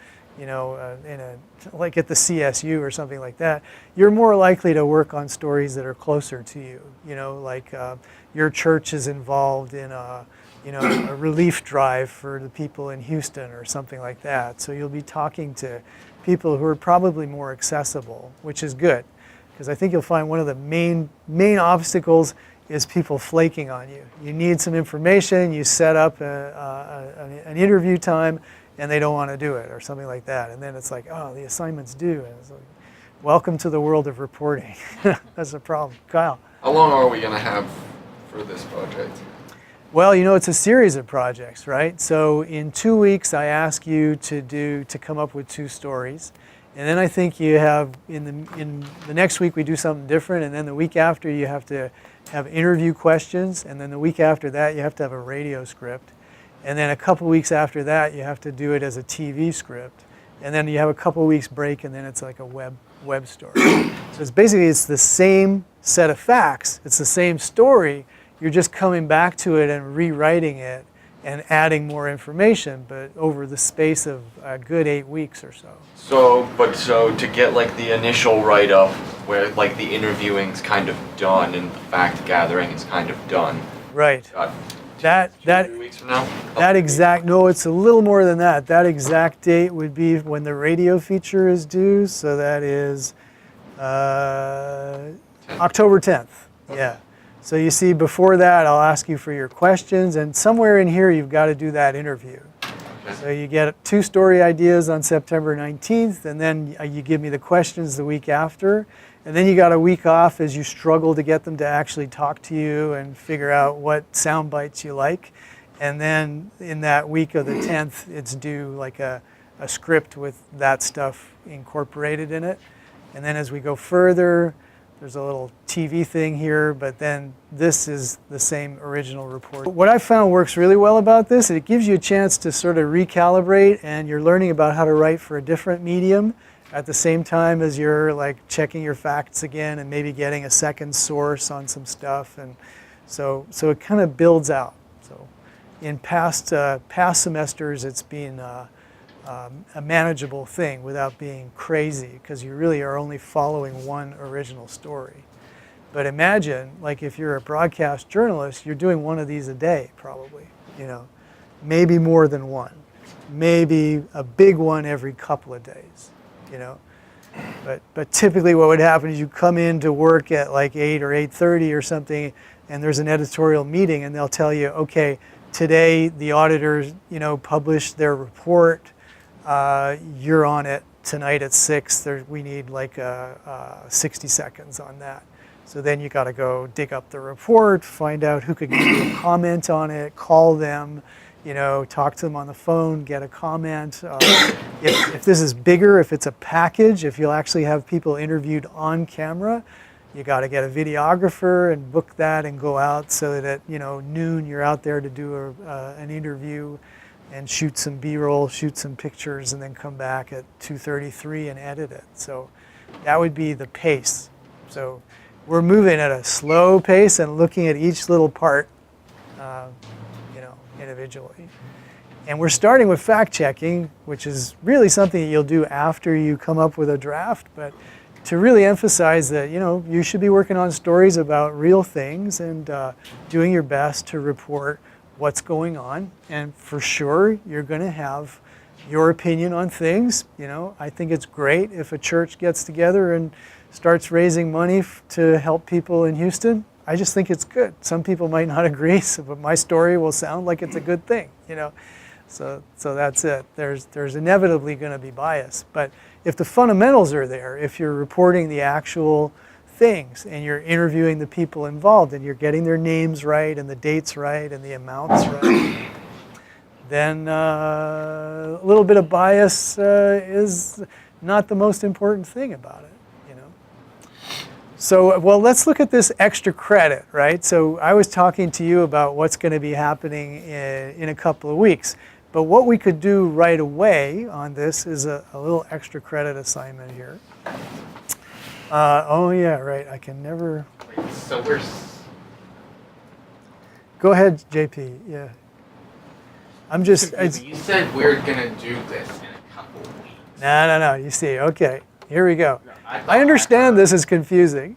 like at the CSU or something like that. You're more likely to work on stories that are closer to you. Like your church is involved in a relief drive for the people in Houston or something like that. So you'll be talking to people who are probably more accessible, which is good, because I think you'll find one of the main obstacles is people flaking on you. You need some information, you set up an interview time, and they don't want to do it or something like that. And then it's like, oh, the assignment's due. And it's like, welcome to the world of reporting. That's a problem. Kyle. How long are we going to have for this project? Well, it's a series of projects, right? So in 2 weeks, I ask you to come up with 2 stories. And then I think you have, in the next week, we do something different. And then the week after, you have to have interview questions. And then the week after that, you have to have a radio script. And then a couple weeks after that, you have to do it as a TV script. And then you have a couple weeks break, and then it's like a web story. So it's the same set of facts. It's the same story. You're just coming back to it and rewriting it and adding more information, but over the space of a good 8 weeks or so. So to get like the initial write-up where like the interviewing's kind of done and the fact gathering is kind of done. Right. That That 2 weeks from now? That exact, no, it's a little more than that. That exact date would be when the radio feature is due, so that is October 10th. Yeah. So you see, before that, I'll ask you for your questions, and somewhere in here you've got to do that interview. Okay. So you get 2 story ideas on September 19th, and then you give me the questions the week after, and then you got a week off as you struggle to get them to actually talk to you and figure out what sound bites you like. And then in that week of the 10th, it's due like a script with that stuff incorporated in it. And then as we go further, there's a little TV thing here, but then this is the same original report. What I found works really well about this, it gives you a chance to sort of recalibrate, and you're learning about how to write for a different medium at the same time as you're like checking your facts again and maybe getting a second source on some stuff. And so it kind of builds out. So in past semesters, it's been a manageable thing without being crazy, because you really are only following one original story. But imagine, like if you're a broadcast journalist, you're doing one of these a day probably, maybe more than one, maybe a big one every couple of days, But typically what would happen is you come in to work at like 8 or 8:30 or something, and there's an editorial meeting, and they'll tell you, okay, today the auditors, published their report. You're on it tonight at 6. We need like 60 seconds on that. So then you got to go dig up the report, find out who could give you a comment on it, call them, talk to them on the phone, get a comment. If this is bigger, if it's a package, if you'll actually have people interviewed on camera, you got to get a videographer and book that and go out so that at noon you're out there to do an interview and shoot some B-roll, shoot some pictures, and then come back at 2:33 and edit it. So that would be the pace. So we're moving at a slow pace and looking at each little part, individually. And we're starting with fact-checking, which is really something that you'll do after you come up with a draft, but to really emphasize that, you should be working on stories about real things and doing your best to report what's going on. And for sure, you're going to have your opinion on things. I think it's great if a church gets together and starts raising money to help people in Houston. I just think it's good. Some people might not agree, but my story will sound like it's a good thing, So that's it. There's inevitably going to be bias. But if the fundamentals are there, if you're reporting the actual things and you're interviewing the people involved and you're getting their names right and the dates right and the amounts right, then a little bit of bias is not the most important thing about it. So, well, let's look at this extra credit, right? So I was talking to you about what's going to be happening in a couple of weeks. But what we could do right away on this is a little extra credit assignment here. Oh, yeah, right. I can never... Wait, so we're... Go ahead, JP. Yeah. I'm just... You said we're going to do this in a couple of weeks. No. You see, okay. Here we go. I understand this is confusing.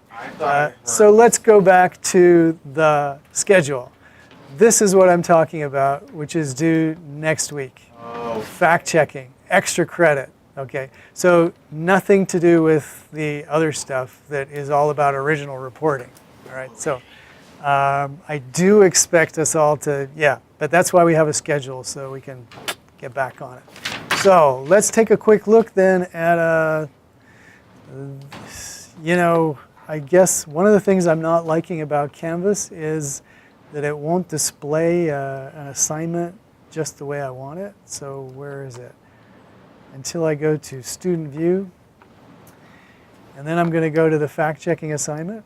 So let's go back to the schedule. This is what I'm talking about, which is due next week. Oh. Fact-checking, extra credit. Okay, so nothing to do with the other stuff that is all about original reporting. All right, so I do expect us all to, but that's why we have a schedule, so we can get back on it. So let's take a quick look then at I guess one of the things I'm not liking about Canvas is that it won't display an assignment just the way I want it. So where is it? Until I go to Student View. And then I'm going to go to the fact-checking assignment.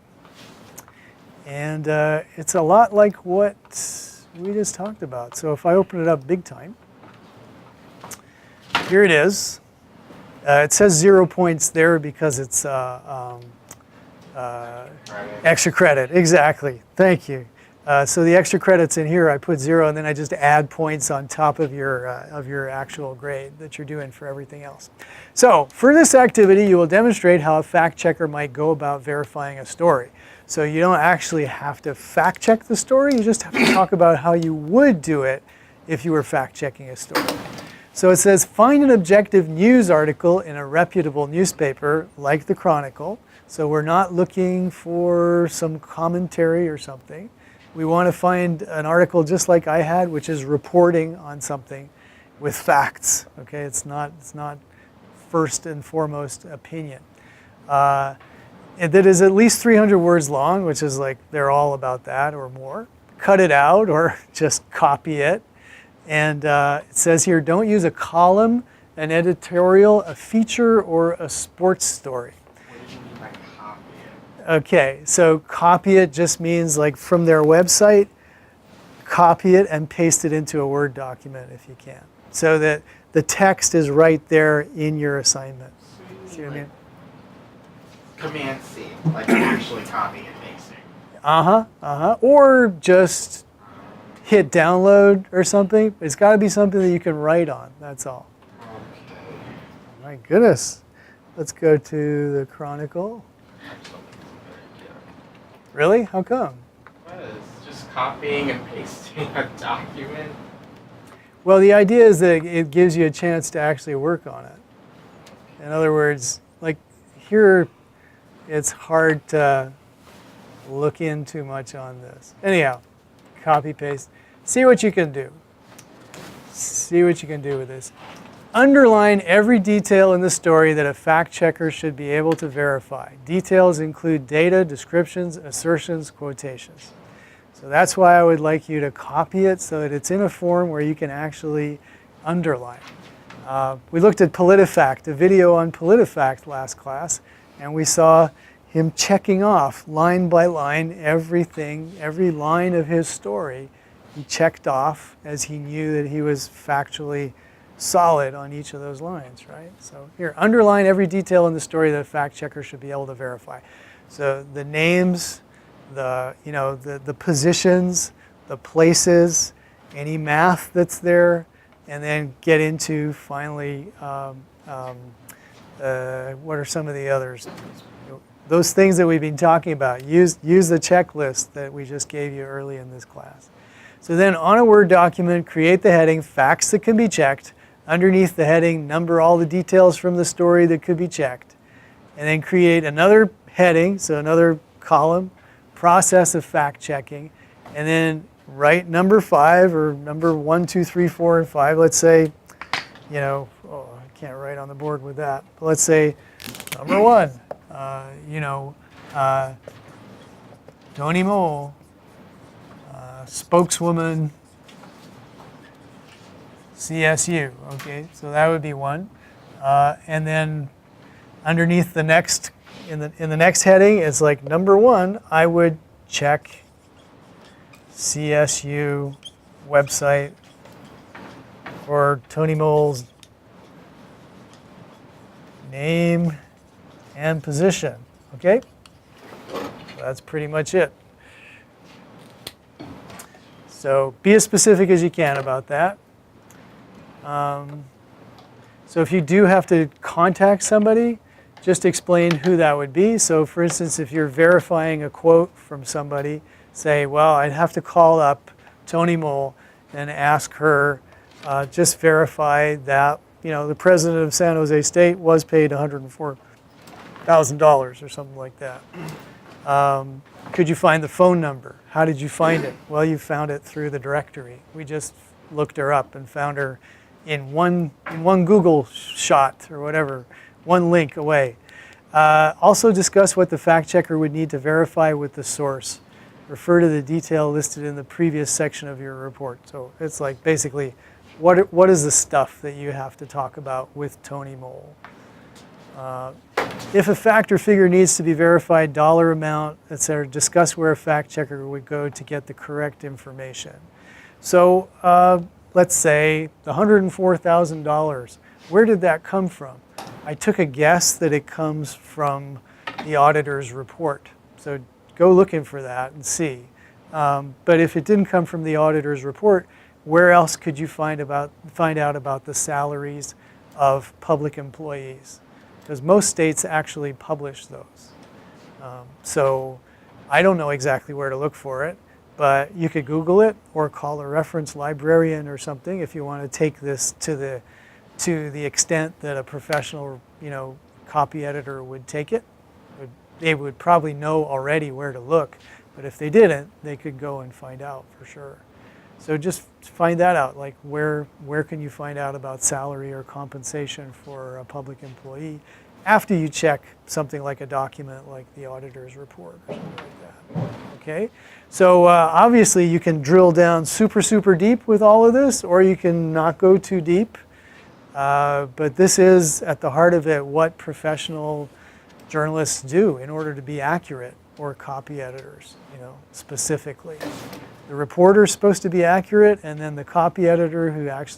And it's a lot like what we just talked about. So if I open it up big time, here it is. It says 0 points there because it's extra credit. Exactly. Thank you. So the extra credits in here, I put 0, and then I just add points on top of your actual grade that you're doing for everything else. So for this activity, you will demonstrate how a fact checker might go about verifying a story. So you don't actually have to fact check the story, you just have to talk about how you would do it if you were fact checking a story. So it says, find an objective news article in a reputable newspaper like the Chronicle. So we're not looking for some commentary or something. We want to find an article just like I had, which is reporting on something with facts. Okay, it's not first and foremost opinion. That is at least 300 words long, which is like they're all about that or more. Cut it out or just copy it. And it says here, don't use a column, an editorial, a feature, or a sports story. What do you mean by copy it? Okay, so copy it just means like from their website, copy it and paste it into a Word document if you can. So that the text is right there in your assignment. See what I mean? Command C, like actually copying and pasting. Or just hit download or something. It's got to be something that you can write on, that's all. Okay. My goodness. Let's go to the Chronicle. Really? How come? Because just copying and pasting a document. Well, the idea is that it gives you a chance to actually work on it. In other words, like here, it's hard to look in too much on this. Anyhow, copy, paste. See what you can do. See what you can do with this. Underline every detail in the story that a fact checker should be able to verify. Details include data, descriptions, assertions, quotations. So that's why I would like you to copy it so that it's in a form where you can actually underline. We looked at PolitiFact, a video on PolitiFact last class, and we saw him checking off line by line everything, every line of his story. He checked off as he knew that he was factually solid on each of those lines, right? So here, underline every detail in the story that a fact checker should be able to verify. So the names, the positions, the places, any math that's there, and then get into finally what are some of the others? Those things that we've been talking about. Use the checklist that we just gave you early in this class. So then on a Word document, create the heading, facts that can be checked. Underneath the heading, number all the details from the story that could be checked. And then create another heading, so another column, process of fact checking. And then write number 5 or number 1, 2, 3, 4, and 5. Let's say, I can't write on the board with that. But let's say number 1. Tony Mole, spokeswoman, CSU. Okay, so that would be 1. And then underneath the next, in the next heading, it's like number 1. I would check CSU website for Tony Mole's name and position, okay? That's pretty much it. So be as specific as you can about that. So if you do have to contact somebody, just explain who that would be. So for instance, if you're verifying a quote from somebody, say, well, I'd have to call up Tony Mole and ask her, just verify that, the president of San Jose State was paid $104,000 or something like that. Could you find the phone number? How did you find it? Well, you found it through the directory. We just looked her up and found her in one Google shot or whatever, one link away. Also discuss what the fact checker would need to verify with the source. Refer to the detail listed in the previous section of your report. So it's like basically, what is the stuff that you have to talk about with Tony Mole? If a fact or figure needs to be verified, dollar amount, etc., discuss where a fact checker would go to get the correct information. So let's say the $104,000, where did that come from? I took a guess that it comes from the auditor's report. So go looking for that and see. But if it didn't come from the auditor's report, where else could you find out about the salaries of public employees? Because most states actually publish those. So I don't know exactly where to look for it, but you could Google it or call a reference librarian or something if you want to take this to the extent that a professional, copy editor would take it. They would probably know already where to look, but if they didn't, they could go and find out for sure. So just find that out, like where can you find out about salary or compensation for a public employee after you check something like a document like the auditor's report or something like that. Okay, so obviously you can drill down super deep with all of this, or you can not go too deep. But this is at the heart of it what professional journalists do in order to be accurate, or copy editors, specifically. The reporter's supposed to be accurate, and then the copy editor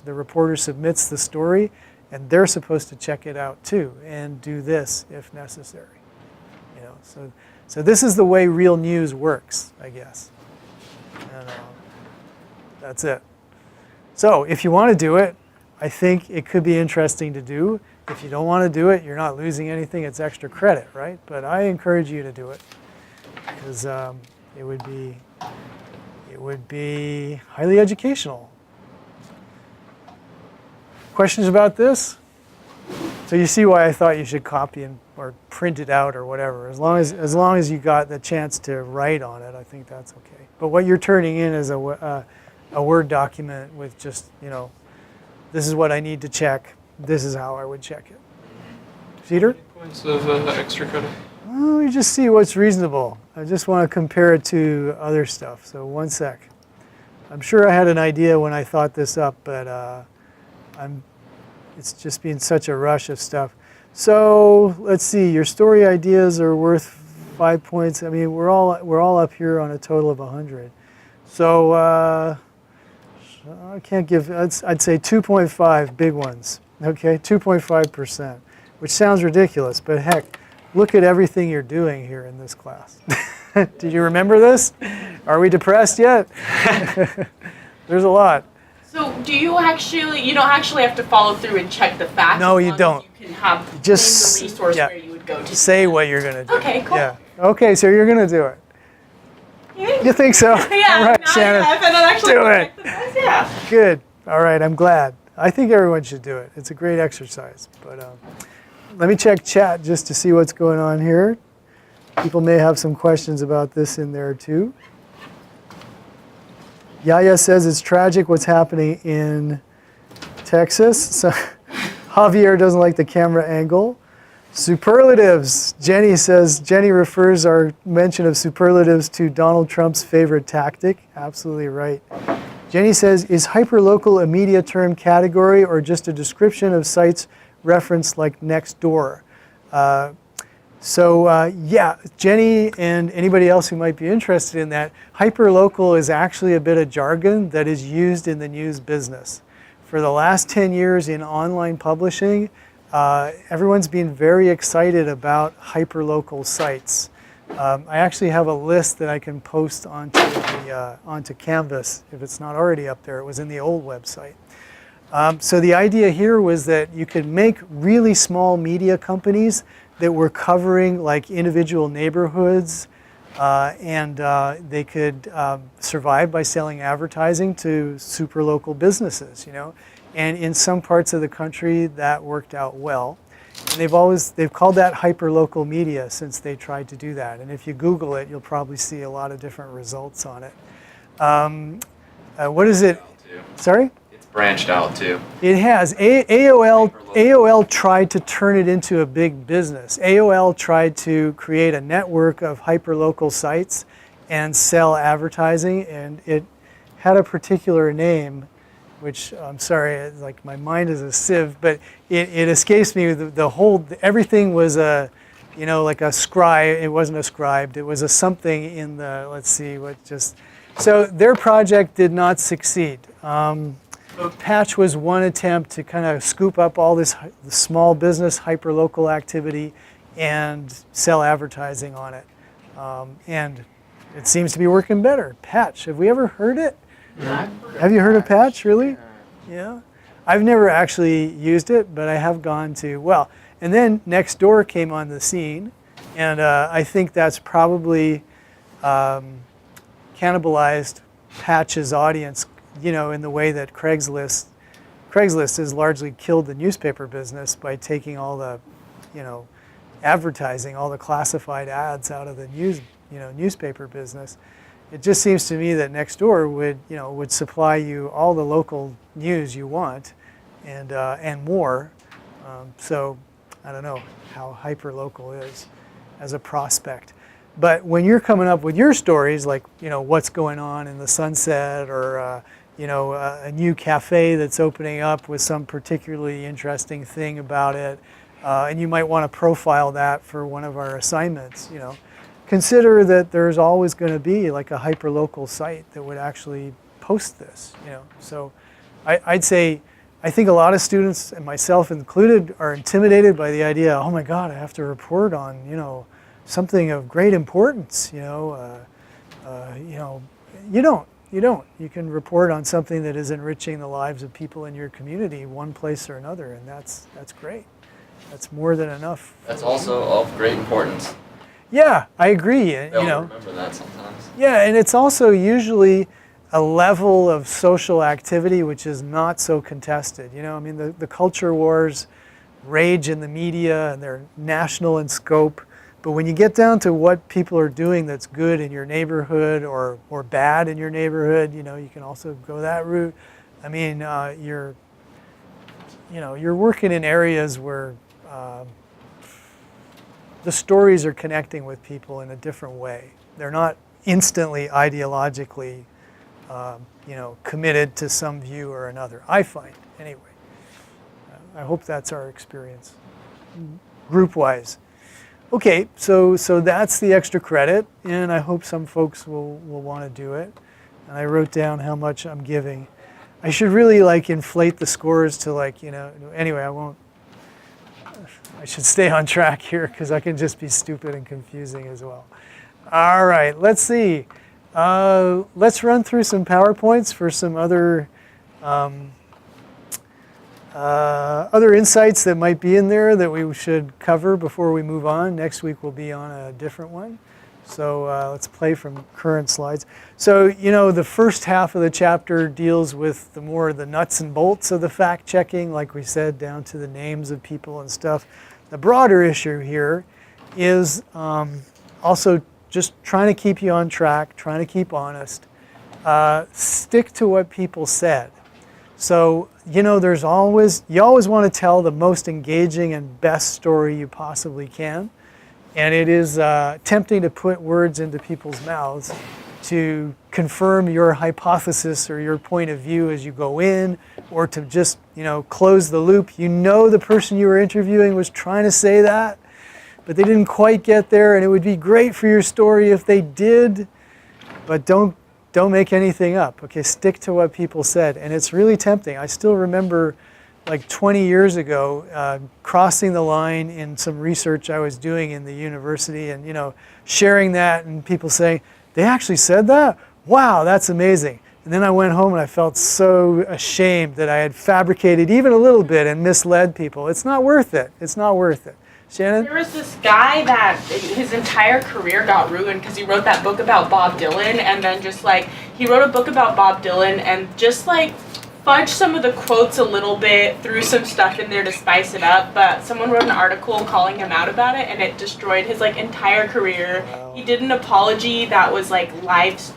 the reporter submits the story, and they're supposed to check it out too and do this if necessary. So this is the way real news works, I guess. And that's it. So if you want to do it, I think it could be interesting to do. If you don't want to do it, you're not losing anything. It's extra credit, right? But I encourage you to do it because it would be highly educational. Questions about this? So you see why I thought you should copy or print it out or whatever. As long as you got the chance to write on it, I think that's okay. But what you're turning in is a Word document with just, this is what I need to check. This is how I would check it. Cedar? Points of extra credit. Well, we just see what's reasonable. I just want to compare it to other stuff. So one sec. I'm sure I had an idea when I thought this up, but it's just been such a rush of stuff. So let's see. Your story ideas are worth 5 points. I mean, we're all up here on a total of 100. So I can't give. I'd say 2.5 big ones. Okay, 2.5%, which sounds ridiculous, but heck, look at everything you're doing here in this class. Did you remember this? Are we depressed yet? There's a lot. So you don't actually have to follow through and check the facts? No, as you long as don't. You can have Just the resource yeah. where you would go to. Say what you're going to do. Okay, cool. Yeah. Okay, so you're going to do it. You think so? Yeah, All right, now Shannon. I haven't actually Do it. checked the facts, yeah. Good. All right, I'm glad. I think everyone should do it. It's a great exercise. But let me check chat just to see what's going on here. People may have some questions about this in there too. Yaya says it's tragic what's happening in Texas. So Javier doesn't like the camera angle. Superlatives. Jenny refers our mention of superlatives to Donald Trump's favorite tactic. Absolutely right. Jenny says, is hyperlocal a media term category or just a description of sites referenced like Nextdoor? Yeah, Jenny and anybody else who might be interested in that, hyperlocal is actually a bit of jargon that is used in the news business. For the last 10 years in online publishing, everyone's been very excited about hyperlocal sites. I actually have a list that I can post onto Canvas if it's not already up there. It was in the old website. So the idea here was that you could make really small media companies that were covering like individual neighborhoods, and they could survive by selling advertising to super local businesses, And in some parts of the country that worked out well. And they've called that hyperlocal media since they tried to do that. And if you Google it, you'll probably see a lot of different results on it. What is it? Sorry? It's branched out too. It has. AOL tried to turn it into a big business. AOL tried to create a network of hyperlocal sites and sell advertising, and it had a particular name, which I'm sorry, like my mind is a sieve, but it escapes me. Everything was like a scribe. It wasn't a scribed. It was a something in the, let's see, so their project did not succeed. Patch was one attempt to kind of scoop up all this small business hyperlocal activity and sell advertising on it. And it seems to be working better. Patch, have we ever heard it? Yeah. Have you heard of Patch, really? Yeah. I've never actually used it, but I have gone to, well, and then Nextdoor came on the scene, and I think that's probably cannibalized Patch's audience, you know, in the way that Craigslist has largely killed the newspaper business by taking all the, you know, advertising, all the classified ads out of the newspaper business. It just seems to me that Nextdoor would supply you all the local news you want, and more. So I don't know how hyperlocal is as a prospect. But when you're coming up with your stories, like, you know, what's going on in the Sunset, or you know, a new cafe that's opening up with some particularly interesting thing about it, and you might want to profile that for one of our assignments, you know, consider that there's always going to be like a hyperlocal site that would actually post this, you know. So I'd say, I think a lot of students, and myself included, are intimidated by the idea, oh my God, I have to report on, you know, something of great importance, you know. You don't. You can report on something that is enriching the lives of people in your community, one place or another, and that's great. That's more than enough. That's also of great importance. Yeah, I agree. You They'll know. remember that sometimes. Yeah, and it's also usually a level of social activity which is not so contested. You know, I mean, the culture wars rage in the media, and they're national in scope. But when you get down to what people are doing that's good in your neighborhood, or bad in your neighborhood, you know, you can also go that route. I mean, you're working in areas where the stories are connecting with people in a different way. They're not instantly ideologically, you know, committed to some view or another, I find, anyway. I hope that's our experience, group-wise. Okay, so that's the extra credit, and I hope some folks will want to do it. And I wrote down how much I'm giving. I should really like inflate the scores to, like, you know, anyway, I should stay on track here because I can just be stupid and confusing as well. All right, let's see. Let's run through some PowerPoints for some other insights that might be in there that we should cover before we move on. Next week we'll be on a different one. So let's play from current slides. So, you know, the first half of the chapter deals with the nuts and bolts of the fact checking, like we said, down to the names of people and stuff. The broader issue here is also just trying to keep you on track, trying to keep honest. Stick to what people said. So, you know, you always want to tell the most engaging and best story you possibly can. And it is tempting to put words into people's mouths to confirm your hypothesis or your point of view as you go in, or to just, you know, close the loop. You know the person you were interviewing was trying to say that, but they didn't quite get there, and it would be great for your story if they did, but don't make anything up. Okay, stick to what people said. And it's really tempting. I still remember, like 20 years ago, crossing the line in some research I was doing in the university, and, you know, sharing that, and people saying, they actually said that? Wow, that's amazing. And then I went home and I felt so ashamed that I had fabricated even a little bit and misled people. It's not worth it. It's not worth it. Shannon? There was this guy that his entire career got ruined because he wrote that book about Bob Dylan, and then just like, he wrote a book about Bob Dylan and just like fudged some of the quotes a little bit, threw some stuff in there to spice it up, but someone wrote an article calling him out about it, and it destroyed his like entire career. Wow. He did an apology that was like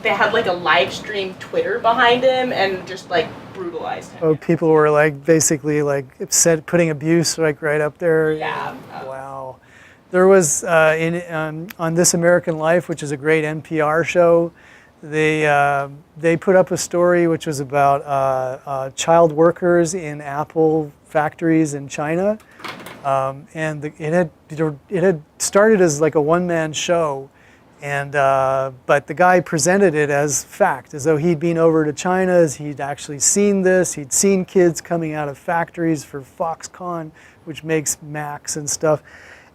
they had like a live stream Twitter behind him, and just like brutalized him. Oh, people were like basically like putting abuse like right up there. Yeah. Wow. There was on This American Life, which is a great NPR show, they put up a story which was about child workers in Apple factories in China, and it had started as like a one-man show, and but the guy presented it as fact, as though he'd been over to China, he'd actually seen this, he'd seen kids coming out of factories for Foxconn, which makes Macs and stuff.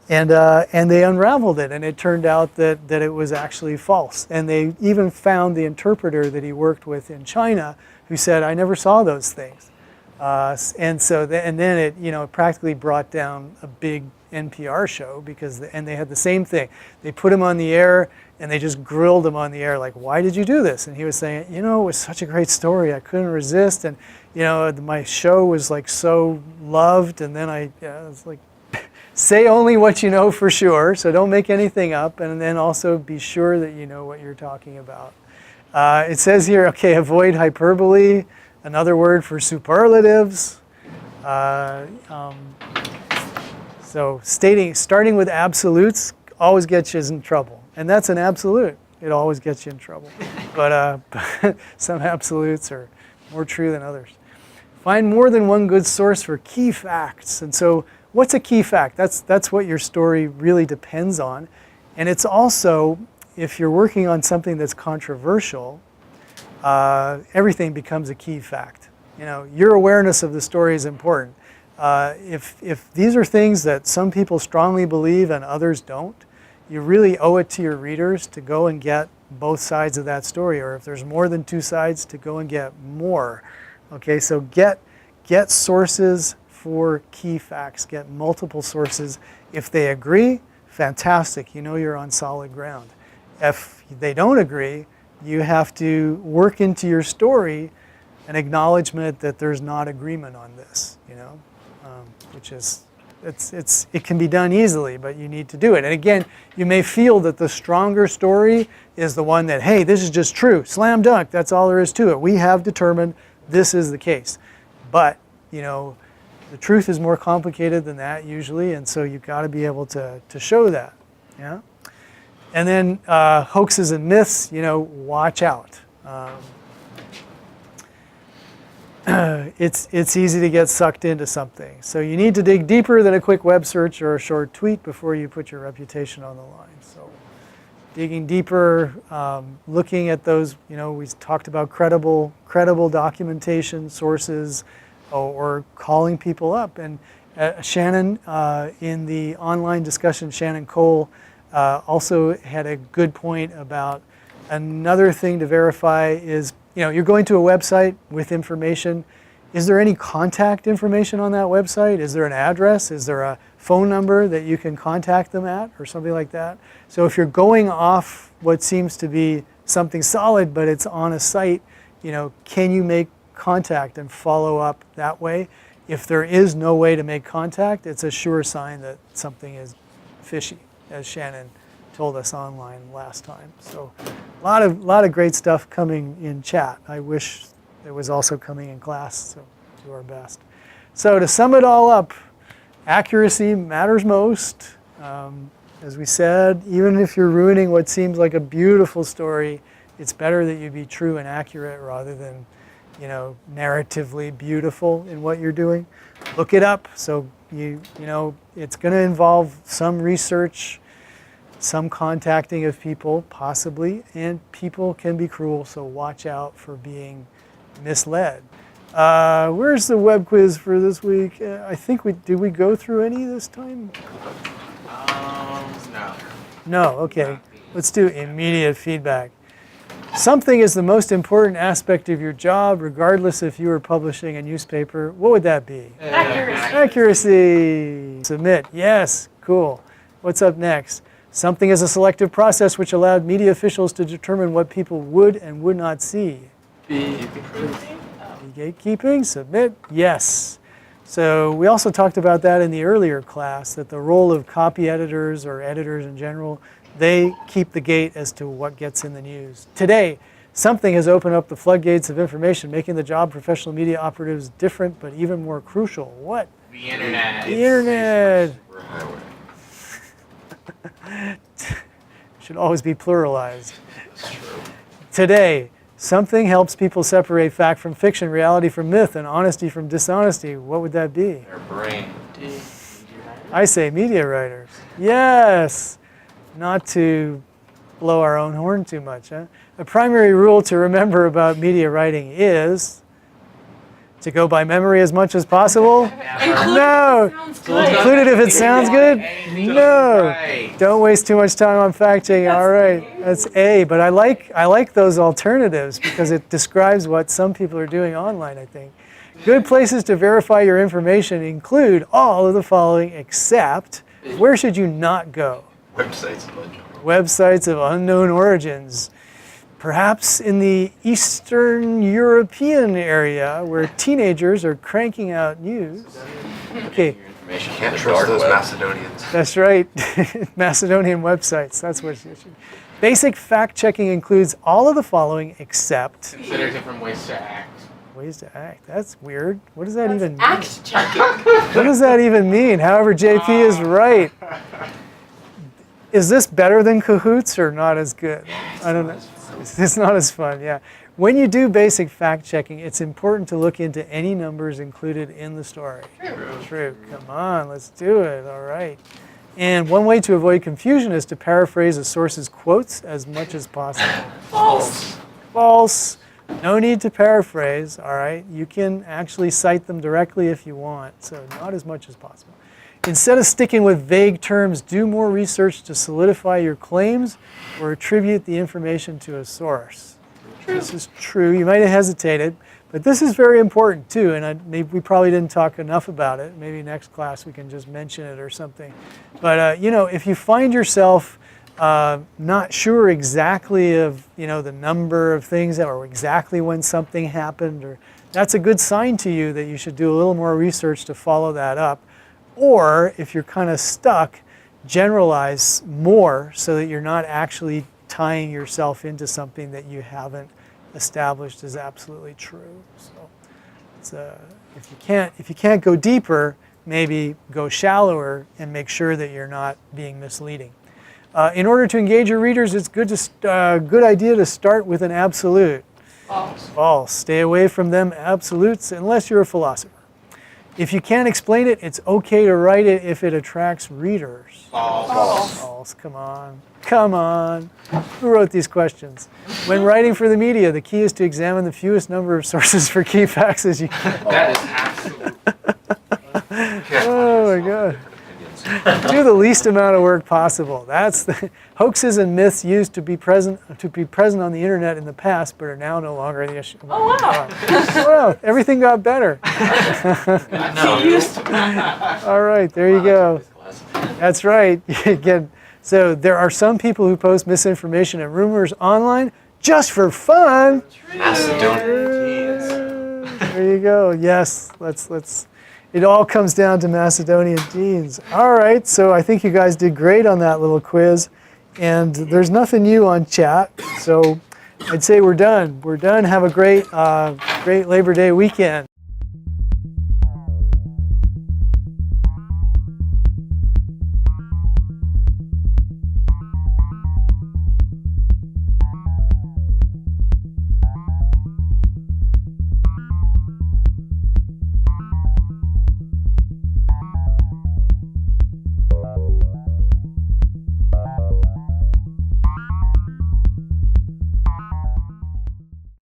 And they unraveled it, and it turned out that it was actually false. And they even found the interpreter that he worked with in China, who said, "I never saw those things." And then it, it practically brought down a big NPR show and they had the same thing. They put him on the air, and they just grilled him on the air, like, "Why did you do this?" And he was saying, "It was such a great story. I couldn't resist, and my show was like so loved, and then I was like." Say only what you know for sure, so don't make anything up, and then also be sure that you know what you're talking about. It says here, okay, avoid hyperbole, another word for superlatives. So starting with absolutes always gets you in trouble, and that's an absolute. It always gets you in trouble, but some absolutes are more true than others. Find more than one good source for key facts, and so. What's a key fact? That's what your story really depends on. And it's also, if you're working on something that's controversial, everything becomes a key fact. Your awareness of the story is important. If these are things that some people strongly believe and others don't, you really owe it to your readers to go and get both sides of that story. Or if there's more than two sides, to go and get more. Okay, so get sources for key facts, get multiple sources. If they agree, fantastic, you're on solid ground. If they don't agree, you have to work into your story an acknowledgement that there's not agreement on this, which is, it can be done easily, but you need to do it. And again, you may feel that the stronger story is the one that, hey, this is just true, slam dunk, that's all there is to it. We have determined this is the case. But, the truth is more complicated than that usually, and so you've got to be able to show that. Yeah. And then hoaxes and myths, watch out. It's easy to get sucked into something. So you need to dig deeper than a quick web search or a short tweet before you put your reputation on the line. So digging deeper, looking at those, we talked about credible documentation, sources, or calling people up. And Shannon, in the online discussion, Shannon Cole also had a good point about another thing to verify is, you're going to a website with information. Is there any contact information on that website? Is there an address? Is there a phone number that you can contact them at or something like that? So if you're going off what seems to be something solid, but it's on a site, can you make contact and follow up that way? If there is no way to make contact, it's a sure sign that something is fishy, as Shannon told us online last time. So a lot of great stuff coming in chat. I wish it was also coming in class, so do our best. So to sum it all up, accuracy matters most. As we said, even if you're ruining what seems like a beautiful story, it's better that you be true and accurate rather than narratively beautiful in what you're doing. Look it up. So it's going to involve some research, some contacting of people, possibly, and people can be cruel, so watch out for being misled. Where's the web quiz for this week? I think did we go through any this time? No. No, okay. Let's do immediate feedback. Something is the most important aspect of your job, regardless if you were publishing a newspaper. What would that be? Accuracy. Accuracy. Submit. Yes. Cool. What's up next? Something is a selective process which allowed media officials to determine what people would and would not see. Gatekeeping. Submit. Yes. So we also talked about that in the earlier class, that the role of copy editors or editors in general, they keep the gate as to what gets in the news. Today, something has opened up the floodgates of information, making the job of professional media operatives different but even more crucial. What? The internet. The internet. We're a highway. Should always be pluralized. That's true. Today, something helps people separate fact from fiction, reality from myth, and honesty from dishonesty. What would that be? Their brain. I say media writers. Yes. Not to blow our own horn too much. Huh? A primary rule to remember about media writing is To go by memory as much as possible? No. Sounds good. Include it if it sounds good? Anything No. right. Don't waste too much time on fact checking. All right, that's A. But I like those alternatives because it describes what some people are doing online, I think. Good places to verify your information include all of the following except, where should you not go? Websites of unknown. Websites of unknown origins. Perhaps in the Eastern European area where teenagers are cranking out news. Okay, Information Can't on the trust dark those web. Macedonians. that's right. Macedonian websites, that's what you should. Basic fact checking includes all of the following except Consider different ways to act. ways to act. That's weird. What does that even mean? Act checking. What does that even mean? However, JP is right. Is this better than Cahoots or not as good? I don't know. It's not as fun, yeah. When you do basic fact checking, it's important to look into any numbers included in the story. True. Come on, let's do it. All right. And one way to avoid confusion is to paraphrase a source's quotes as much as possible. False. False. No need to paraphrase, all right? You can actually cite them directly if you want, so not as much as possible. Instead of sticking with vague terms, do more research to solidify your claims or attribute the information to a source. This is true. You might have hesitated, but this is very important too, and maybe we probably didn't talk enough about it. Maybe next class we can just mention it or something. But you know, if you find yourself not sure exactly of the number of things or exactly when something happened, or that's a good sign to you that you should do a little more research to follow that up. Or if you're kind of stuck, generalize more so that you're not actually tying yourself into something that you haven't established as absolutely true. So it's, if you can't go deeper, maybe go shallower and make sure that you're not being misleading. In order to engage your readers, it's good idea to start with an absolute. False. False. Stay away from them absolutes unless you're a philosopher. If you can't explain it, it's okay to write it if it attracts readers. False. False. Come on. Come on. Who wrote these questions? When writing for the media, the key is to examine the fewest number of sources for key facts as you can. That is absolute. Oh my God. Do the least amount of work possible. That's the hoaxes and myths used to be present on the internet in the past, but are now no longer the issue. Oh wow. Well, everything got better. All right, there you go. That's right. Again, so there are some people who post misinformation and rumors online just for fun. Macedonian There you go. Yes, let's. It all comes down to Macedonian teens. All right, so I think you guys did great on that little quiz. And there's nothing new on chat, so I'd say we're done. We're done. Have a great Labor Day weekend.